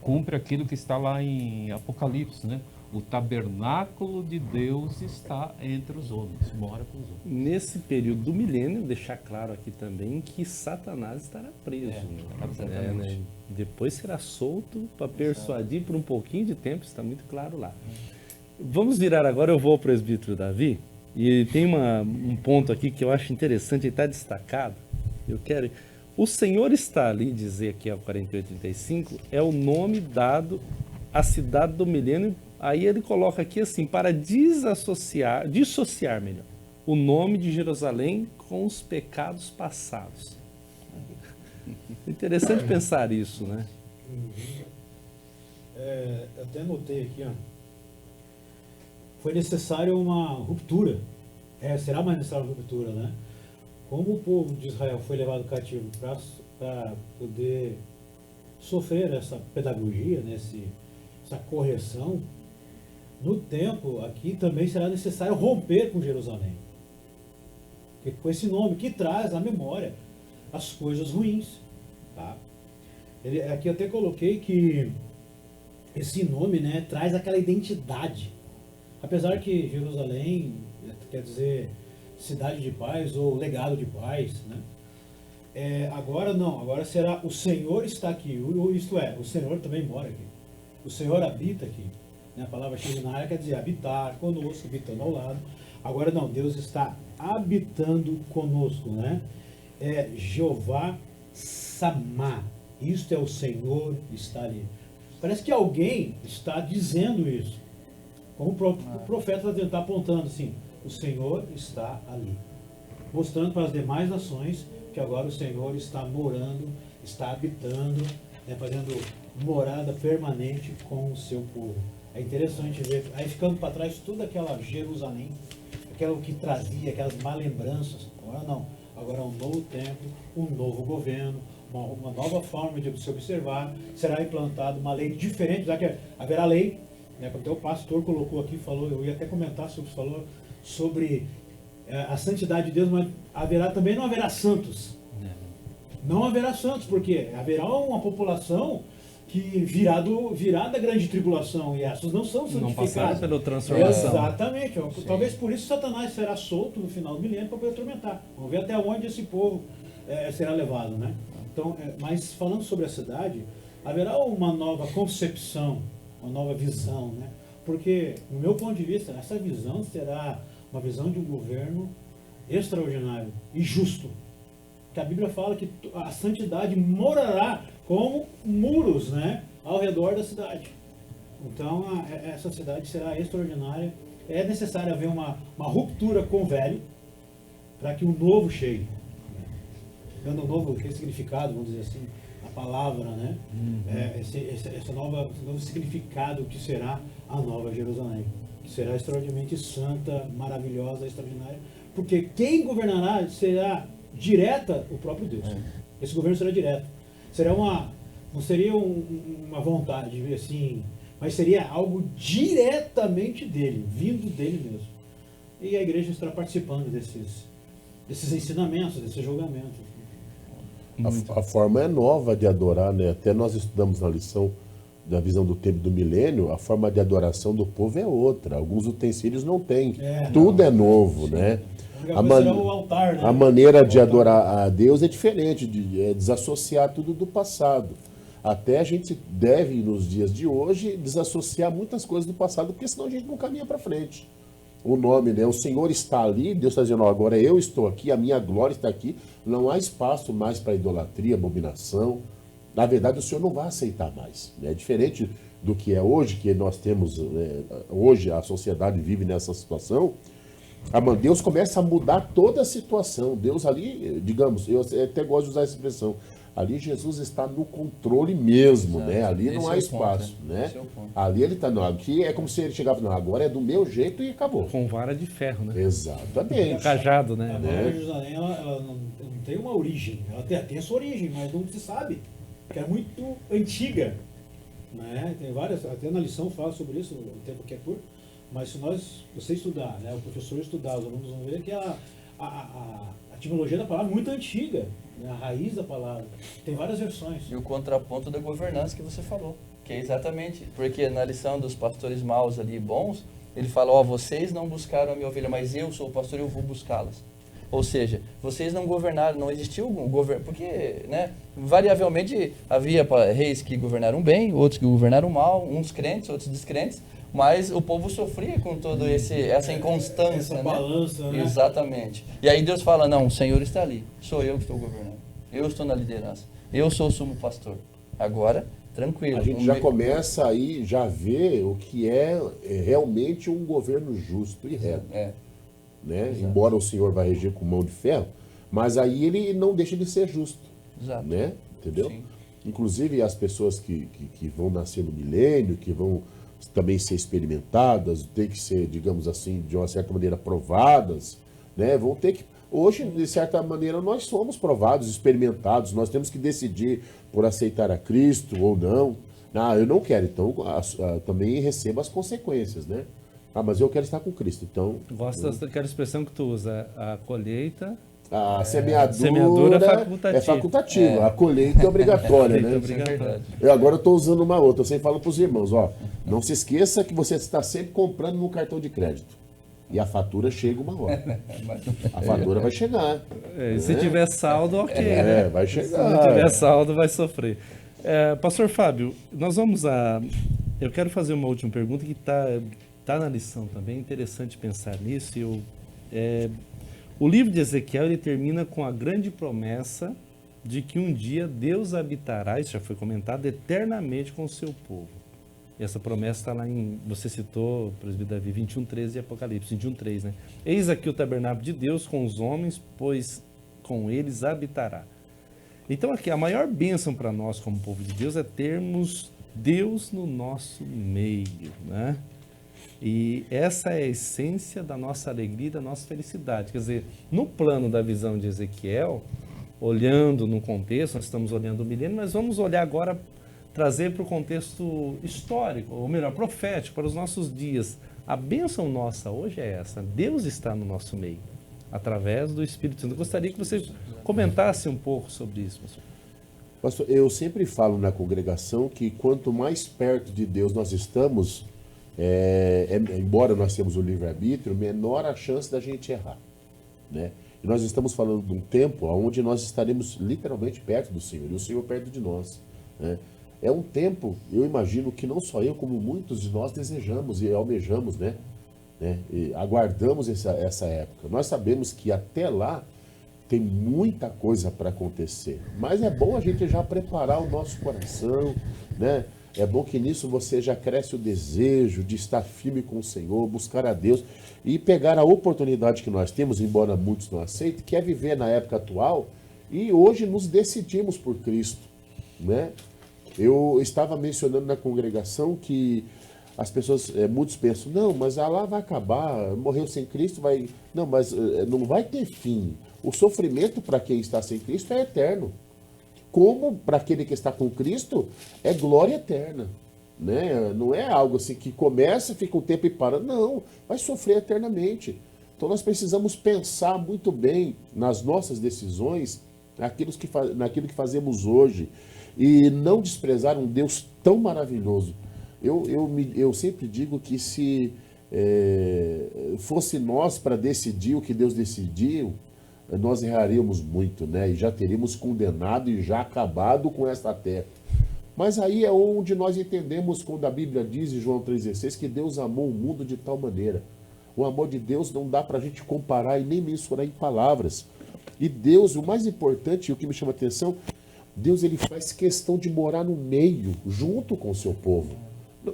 Cumpre aquilo que está lá em Apocalipse, né? O tabernáculo de Deus está entre os homens, mora com os homens. Nesse período do milênio, deixar claro aqui também que Satanás estará preso. Né? Depois será solto para persuadir por um pouquinho de tempo, está muito claro lá. Vamos virar agora, eu vou ao presbítero Davi, e tem um ponto aqui que eu acho interessante, ele está destacado. O Senhor está ali, dizer aqui ao 48:35, é o nome dado à cidade do milênio. Aí ele coloca aqui assim, para dissociar melhor, o nome de Jerusalém com os pecados passados. Interessante pensar isso, né? Eu até notei aqui, ó. Foi necessário uma ruptura. Será mais necessária uma ruptura, né? Como o povo de Israel foi levado cativo para poder sofrer essa pedagogia, né? Essa correção, no tempo aqui também será necessário romper com Jerusalém. Porque com esse nome que traz à memória as coisas ruins. Tá? Aqui eu até coloquei que esse nome, né, traz aquela identidade. Apesar que Jerusalém quer dizer cidade de paz ou legado de paz, né? Agora não, agora será o Senhor está aqui, isto é, o Senhor também mora aqui. O Senhor habita aqui. A palavra Shekinah quer dizer habitar conosco, habitando ao lado. Agora não, Deus está habitando conosco, né? Jeová Samá. Isto é o Senhor está ali. Parece que alguém está dizendo isso. Como o profeta está apontando assim, o Senhor está ali. Mostrando para as demais nações que agora o Senhor está morando, está habitando, né, fazendo morada permanente com o seu povo. É interessante ver, aí ficando para trás toda aquela Jerusalém, aquela que trazia aquelas má lembranças. Agora não, agora é um novo tempo, um novo governo, uma nova forma de se observar, será implantada uma lei diferente, já que haverá lei, né, como o pastor colocou aqui, falou, eu ia até comentar sobre a santidade de Deus, mas não haverá santos. Não haverá santos, porque haverá uma população que virá da grande tribulação, e essas não são santificadas. Não passaram pela transformação. Exatamente. Sim. Talvez por isso Satanás será solto no final do milênio para poder atormentar. Vamos ver até onde esse povo será levado, né? Então, mas falando sobre a cidade, haverá uma nova concepção, uma nova visão, né? Porque, no meu ponto de vista, essa visão será uma visão de um governo extraordinário e justo. Que a Bíblia fala que a santidade morará como muros, né, ao redor da cidade. Então, essa cidade será extraordinária. É necessário haver uma ruptura com o velho para que o novo chegue. Dando um novo significado, vamos dizer assim, a palavra, né? Esse novo significado que será a nova Jerusalém. Que será extraordinariamente santa, maravilhosa, extraordinária. Porque quem governará será direta o próprio Deus. Esse governo será direto. Não seria uma vontade, assim, mas seria algo diretamente dele, vindo dele mesmo. E a igreja estará participando desses ensinamentos, desses julgamentos. A forma é nova de adorar, né? Até nós estudamos na lição da visão do tempo do milênio, a forma de adoração do povo é outra. Alguns utensílios não têm. Tudo é novo, né? O altar, né? A maneira de adorar a Deus é diferente, de desassociar tudo do passado. Até a gente deve, nos dias de hoje, desassociar muitas coisas do passado, porque senão a gente não caminha para frente. O nome, né? O Senhor está ali, Deus está dizendo, agora eu estou aqui, a minha glória está aqui, não há espaço mais para idolatria, abominação. Na verdade, o Senhor não vai aceitar mais. É diferente do que é hoje, que nós temos, hoje a sociedade vive nessa situação. Deus começa a mudar toda a situação. Deus ali, digamos, eu até gosto de usar essa expressão, ali Jesus está no controle mesmo, né? Ali não há espaço, ponto, né? Ali ele está, aqui é como se ele chegava, não, agora é do meu jeito e acabou. Com vara de ferro, né? Exatamente. Cajado, né? A Nova Jerusalém, ela não tem uma origem, ela tem a sua origem, mas não se sabe. que é muito antiga, né? Tem várias, até na lição fala sobre isso, o tempo que é curto, mas se você estudar, né, o professor estudar, os alunos vão ver que a etimologia da palavra é muito antiga, né, a raiz da palavra, tem várias versões. E o contraponto da governança que você falou, que é exatamente, porque na lição dos pastores maus ali, bons, ele fala, ó, vocês não buscaram a minha ovelha, mas eu sou o pastor e eu vou buscá-las. Ou seja, vocês não governaram, não existiu um governo, porque, né, variavelmente havia reis que governaram bem, outros que governaram mal, uns crentes, outros descrentes, mas o povo sofria com toda essa inconstância, essa balança, né? Exatamente. E aí Deus fala, não, o Senhor está ali, sou eu que estou governando, eu estou na liderança, eu sou o sumo pastor. Agora, tranquilo. A gente já começa aí, já vê o que é realmente um governo justo e reto. Né? Embora o Senhor vai reger com mão de ferro, mas aí ele não deixa de ser justo. Exato. Né? Entendeu? Sim. Inclusive as pessoas que vão nascer no milênio, que vão também ser experimentadas, tem que ser, digamos assim, de uma certa maneira provadas, né? Vão ter que... Hoje, de certa maneira, nós somos provados, experimentados, nós temos que decidir por aceitar a Cristo ou não. Ah, eu não quero, então também recebo as consequências, né? Ah, mas eu quero estar com Cristo, então... Gosto daquela expressão que tu usa, a colheita... A semeadura é facultativa. É facultativa. A colheita é obrigatória, né? Eu agora estou usando uma outra. Eu sempre falo para os irmãos, ó, não se esqueça que você está sempre comprando no cartão de crédito. E a fatura chega uma hora. A fatura vai chegar. Se tiver saldo, ok. Vai chegar. Se não tiver saldo, vai sofrer. Pastor Fábio, eu quero fazer uma última pergunta que está na lição também. É interessante pensar nisso. O livro de Ezequiel ele termina com a grande promessa de que um dia Deus habitará, isso já foi comentado, eternamente com o seu povo. E essa promessa está lá você citou, presbítero Davi, 21:13 de Apocalipse, 21:3, né? Eis aqui o tabernáculo de Deus com os homens, pois com eles habitará. Então aqui, a maior bênção para nós como povo de Deus é termos Deus no nosso meio, né? E essa é a essência da nossa alegria e da nossa felicidade. Quer dizer, no plano da visão de Ezequiel, olhando no contexto, nós estamos olhando o milênio, mas vamos olhar agora, trazer para o contexto histórico, ou melhor, profético, para os nossos dias. A bênção nossa hoje é essa, Deus está no nosso meio, através do Espírito Santo. Eu gostaria que você comentasse um pouco sobre isso, pastor. Pastor, eu sempre falo na congregação que quanto mais perto de Deus nós estamos, embora nós temos o livre-arbítrio, menor a chance da gente errar, né? E nós estamos falando de um tempo onde nós estaremos literalmente perto do Senhor, e o Senhor perto de nós, né? É um tempo, eu imagino que não só eu, como muitos de nós desejamos e almejamos, né? E aguardamos essa época. Nós sabemos que até lá tem muita coisa para acontecer, mas é bom a gente já preparar o nosso coração, né? É bom que nisso você já cresce o desejo de estar firme com o Senhor, buscar a Deus e pegar a oportunidade que nós temos, embora muitos não aceitem, que é viver na época atual e hoje nos decidimos por Cristo, né? Eu estava mencionando na congregação que as pessoas, muitos pensam, não, mas lá vai acabar, morreu sem Cristo, vai... Não, mas não vai ter fim. O sofrimento para quem está sem Cristo é eterno. Como para aquele que está com Cristo é glória eterna, né? Não é algo assim que começa, fica um tempo e para. Não, vai sofrer eternamente. Então nós precisamos pensar muito bem nas nossas decisões, naquilo que fazemos hoje, e não desprezar um Deus tão maravilhoso. Eu sempre digo que se fosse nós para decidir o que Deus decidiu, nós erraríamos muito, né? E já teríamos condenado e já acabado com esta terra. Mas aí é onde nós entendemos quando a Bíblia diz em João 3,16 que Deus amou o mundo de tal maneira. O amor de Deus não dá para a gente comparar e nem mensurar em palavras. E Deus, o mais importante e o que me chama a atenção, Deus ele faz questão de morar no meio, junto com o seu povo.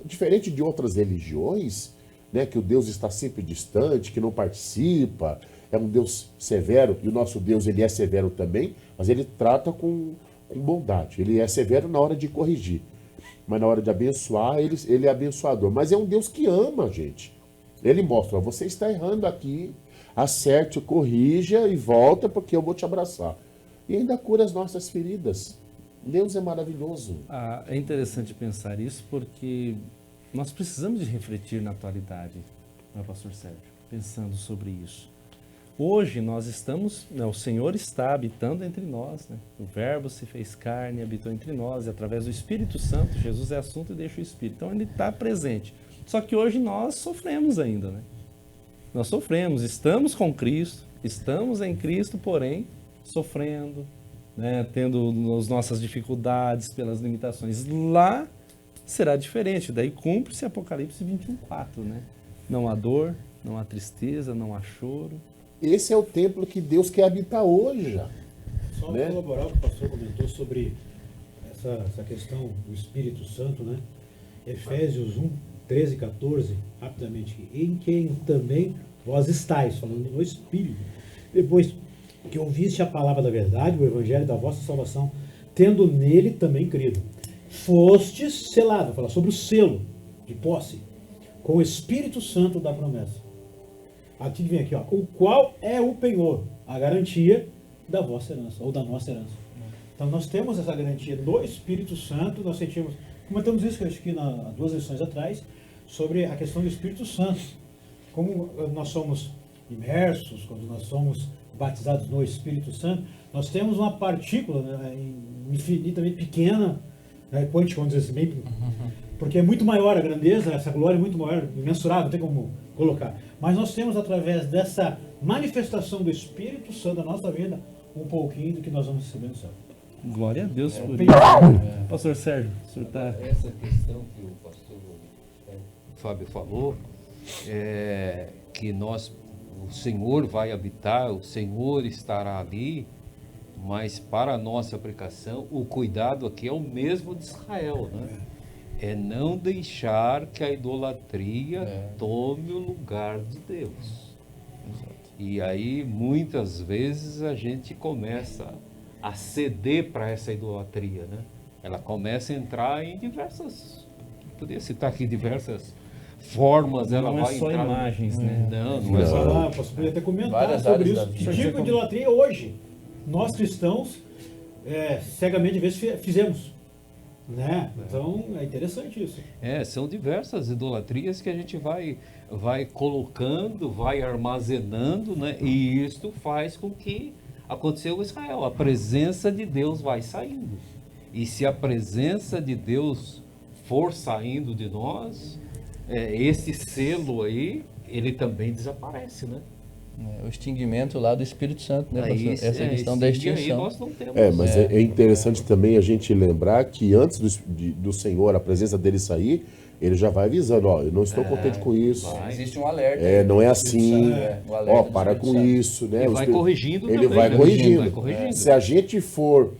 Diferente de outras religiões, né, que o Deus está sempre distante, que não participa, é um Deus severo, e o nosso Deus ele é severo também, mas ele trata com bondade. Ele é severo na hora de corrigir, mas na hora de abençoar, ele é abençoador. Mas é um Deus que ama a gente. Ele mostra, você está errando aqui, acerte, corrija e volta, porque eu vou te abraçar. E ainda cura as nossas feridas, Deus é maravilhoso. É interessante pensar isso porque nós precisamos de refletir na atualidade, né, pastor Sérgio, pensando sobre isso. Hoje nós estamos, né, o Senhor está habitando entre nós, né? O Verbo se fez carne, habitou entre nós, e através do Espírito Santo, Jesus é assunto e deixa o Espírito. Então ele está presente. Só que hoje nós sofremos ainda, né? Nós sofremos, estamos com Cristo, estamos em Cristo, porém sofrendo, né? Tendo as nossas dificuldades pelas limitações. Lá será diferente, daí cumpre-se Apocalipse 21:4, né? Não há dor, não há tristeza, não há choro. Esse é o templo que Deus quer habitar hoje já. Só né? colaborar o que o pastor comentou sobre essa questão do Espírito Santo, né? Efésios 1, 13 e 14, rapidamente. Em quem também vós estáis, falando no Espírito. Depois que ouviste a palavra da verdade, o evangelho da vossa salvação, tendo nele também crido. Fostes selados, fala sobre o selo de posse, com o Espírito Santo da promessa. Aqui vem aqui, ó, o qual é o penhor, a garantia da vossa herança, ou da nossa herança. Então nós temos essa garantia do Espírito Santo, nós sentimos, comentamos isso, que eu acho que há 2 lições atrás, sobre a questão do Espírito Santo. Como nós somos imersos, quando nós somos batizados no Espírito Santo, nós temos uma partícula, né, infinitamente pequena, né, quântica, vamos dizer assim, porque é muito maior a grandeza, essa glória é muito maior, imensurável, não tem como colocar. Mas nós temos, através dessa manifestação do Espírito Santo na nossa vida, um pouquinho do que nós vamos receber no céu. Glória a Deus por isso. Pastor Sérgio, o senhor está... Essa questão que o pastor Fábio falou, que o Senhor vai habitar, o Senhor estará ali, mas para a nossa aplicação, o cuidado aqui é o mesmo de Israel, né? É não deixar que a idolatria tome o lugar de Deus. E aí, muitas vezes, a gente começa a ceder para essa idolatria, né? Ela começa a entrar em diversas, poderia citar aqui diversas formas, ela não vai é só entrar... imagens, né? Não é só... Falar, posso até comentar Várias sobre áreas isso. da Que vida. tipo de idolatria hoje nós cristãos cegamente, às vezes, fizemos. Né? Então é interessante isso. São diversas idolatrias que a gente vai colocando, vai armazenando, né? E isto faz com que aconteceu em Israel. A presença de Deus vai saindo. E se a presença de Deus for saindo de nós, esse selo aí, ele também desaparece, né? O extinguimento lá do Espírito Santo, né, pastor? Aí, Essa questão da Aí extinção. nós não temos... Mas é interessante também a gente lembrar que antes do Senhor, a presença dele sair, ele já vai avisando, ó, eu não estou contente com isso. Existe um alerta. Não é assim. O alerta Ó, do para Espírito com Santo. isso, né? Ele O vai Espírito- corrigindo Ele também, vai né? corrigindo. Vai corrigindo. Se a gente for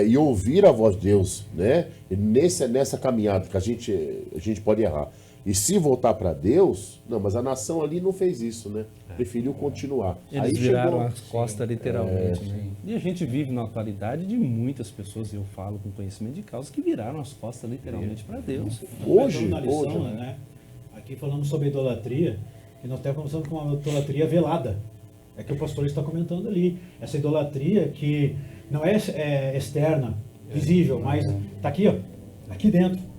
e ouvir a voz de Deus, né? Nessa caminhada que a gente pode errar. E se voltar para Deus, não, mas a nação ali não fez isso, né? Preferiu continuar. Eles viraram as costas literalmente, né? E a gente vive na atualidade de muitas pessoas, e eu falo com conhecimento de causa, que viraram as costas literalmente para Deus. Hoje, Na lição, né? Aqui falamos sobre idolatria, e nós até começamos com uma idolatria velada. É que o pastor está comentando ali. Essa idolatria que não é externa, visível, mas está aqui, ó, aqui dentro.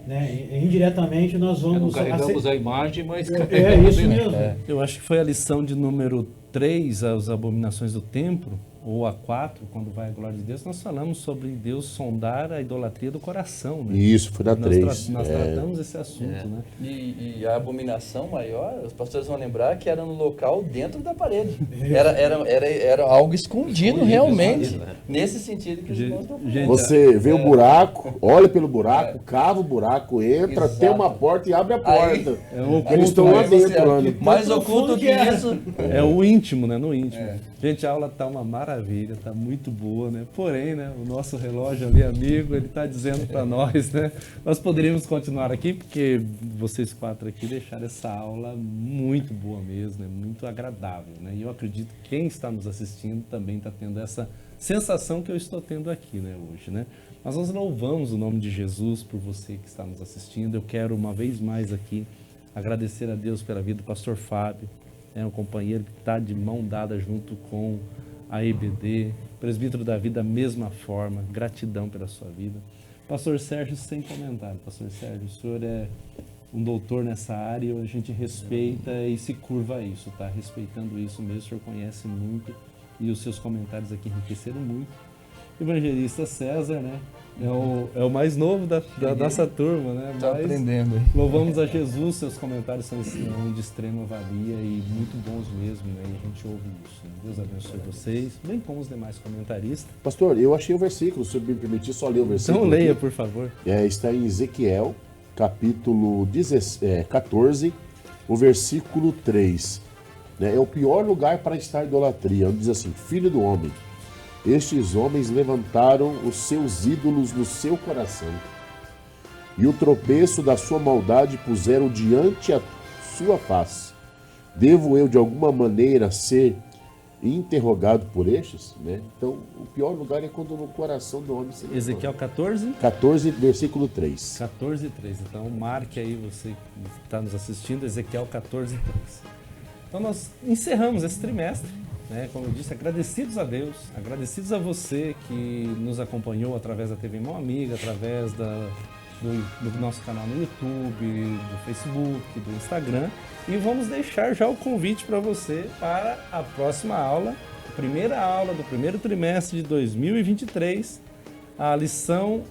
Né? E indiretamente nós Não vamos... carregamos a imagem, mas É carregamos isso dentro. mesmo. Eu acho que foi a lição de número 3, as abominações do templo, ou a 4, quando vai a glória de Deus, nós falamos sobre Deus sondar a idolatria do coração. Né? Isso, foi na Nós 3. nós tratamos esse assunto, né? E a abominação maior, os pastores vão lembrar que era no local dentro da parede. Era algo escondido realmente. escondido, né? Nesse sentido que os irmãos estão falando. Gente, Você vê o buraco, olha pelo buraco, cava o buraco, entra, Exato. tem uma porta e abre a Aí- porta. É um oculto, Eles estão né? lá dentro, lá, né? Mais oculto que isso. É o íntimo, né? No íntimo. Gente, a aula tá uma maravilha, tá muito boa, né? Porém, né? O nosso relógio ali, amigo, ele tá dizendo para nós, né? Nós poderíamos continuar aqui, porque vocês 4 aqui deixaram essa aula muito boa mesmo, né? Muito agradável, né? E eu acredito que quem está nos assistindo também está tendo essa sensação que eu estou tendo aqui, né? Hoje, né? Mas nós louvamos o nome de Jesus por você que está nos assistindo. Eu quero uma vez mais aqui agradecer a Deus pela vida do pastor Fábio, um companheiro que está de mão dada junto com a EBD, Presbítero Davi, da mesma forma, gratidão pela sua vida. Pastor Sérgio, sem comentário. Pastor Sérgio, o senhor é um doutor nessa área, a gente respeita e se curva a isso, tá? Respeitando isso mesmo, o senhor conhece muito e os seus comentários aqui enriqueceram muito. Evangelista César, né? É o mais novo da nossa turma, né? Tá aprendendo. Louvamos a Jesus, seus comentários são de extrema valia e muito bons mesmo, né? E a gente ouve isso. Né? Deus abençoe vocês, bem como os demais comentaristas. Pastor, eu achei o versículo, se me permitir só ler o versículo. Então leia, aqui. por favor. Está em Ezequiel, capítulo 14, o versículo 3. Né? É o pior lugar para estar idolatria. Onde diz assim: Filho do homem, estes homens levantaram os seus ídolos no seu coração, e o tropeço da sua maldade puseram diante a sua face. Devo eu de alguma maneira ser interrogado por estes? Né? Então, o pior lugar é quando no coração do homem se levanta. Ezequiel 14? 14, versículo 3. 14, 3. Então marque aí, você que está nos assistindo, Ezequiel 14, 3. Então nós encerramos esse trimestre, né? Como eu disse, agradecidos a Deus, agradecidos a você que nos acompanhou através da TV Mão Amiga, através do nosso canal no YouTube, do Facebook, do Instagram. E vamos deixar já o convite para você para a próxima aula, a primeira aula do primeiro trimestre de 2023. A lição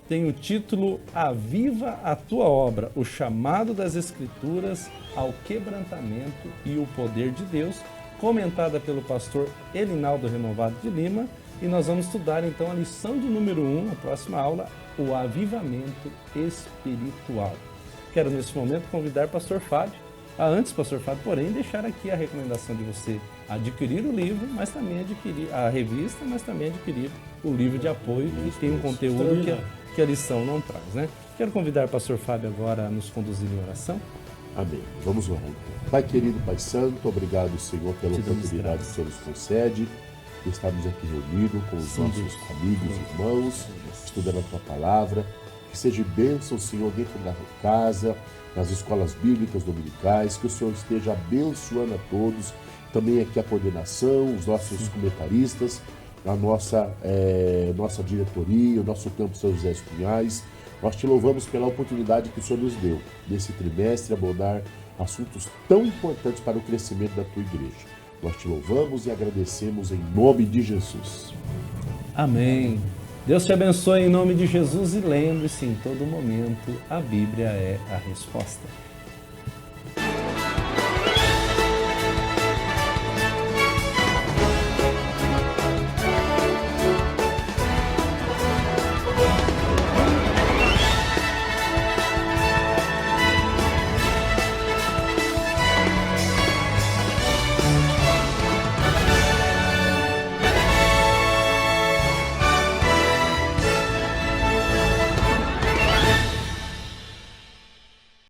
tem o título Aviva a tua obra, o chamado das Escrituras ao quebrantamento e o poder de Deus, comentada pelo pastor Elinaldo Renovado de Lima. E nós vamos estudar então a lição de número 1, a próxima aula, o avivamento espiritual. Quero nesse momento convidar o pastor Fábio, antes, pastor Fábio, porém, deixar aqui a recomendação de você adquirir o livro, mas também adquirir a revista, mas também adquirir o livro de apoio, que tem um conteúdo que a lição não traz, né? Quero convidar o pastor Fábio agora a nos conduzir em oração. Amém. Vamos orar então. Pai querido, Pai Santo, obrigado, Senhor, pela oportunidade que o Senhor nos concede. Estamos aqui reunidos com os nossos amigos, irmãos, estudando a Tua Palavra. Que seja bênção, Senhor, dentro da casa, nas escolas bíblicas dominicais, que o Senhor esteja abençoando a todos, também aqui a coordenação, os nossos comentaristas, a nossa diretoria, o nosso campo São José dos Pinhais. Nós te louvamos pela oportunidade que o Senhor nos deu, nesse trimestre, abordar assuntos tão importantes para o crescimento da Tua igreja. Nós te louvamos e agradecemos em nome de Jesus. Amém. Deus te abençoe em nome de Jesus e lembre-se, em todo momento, a Bíblia é a resposta.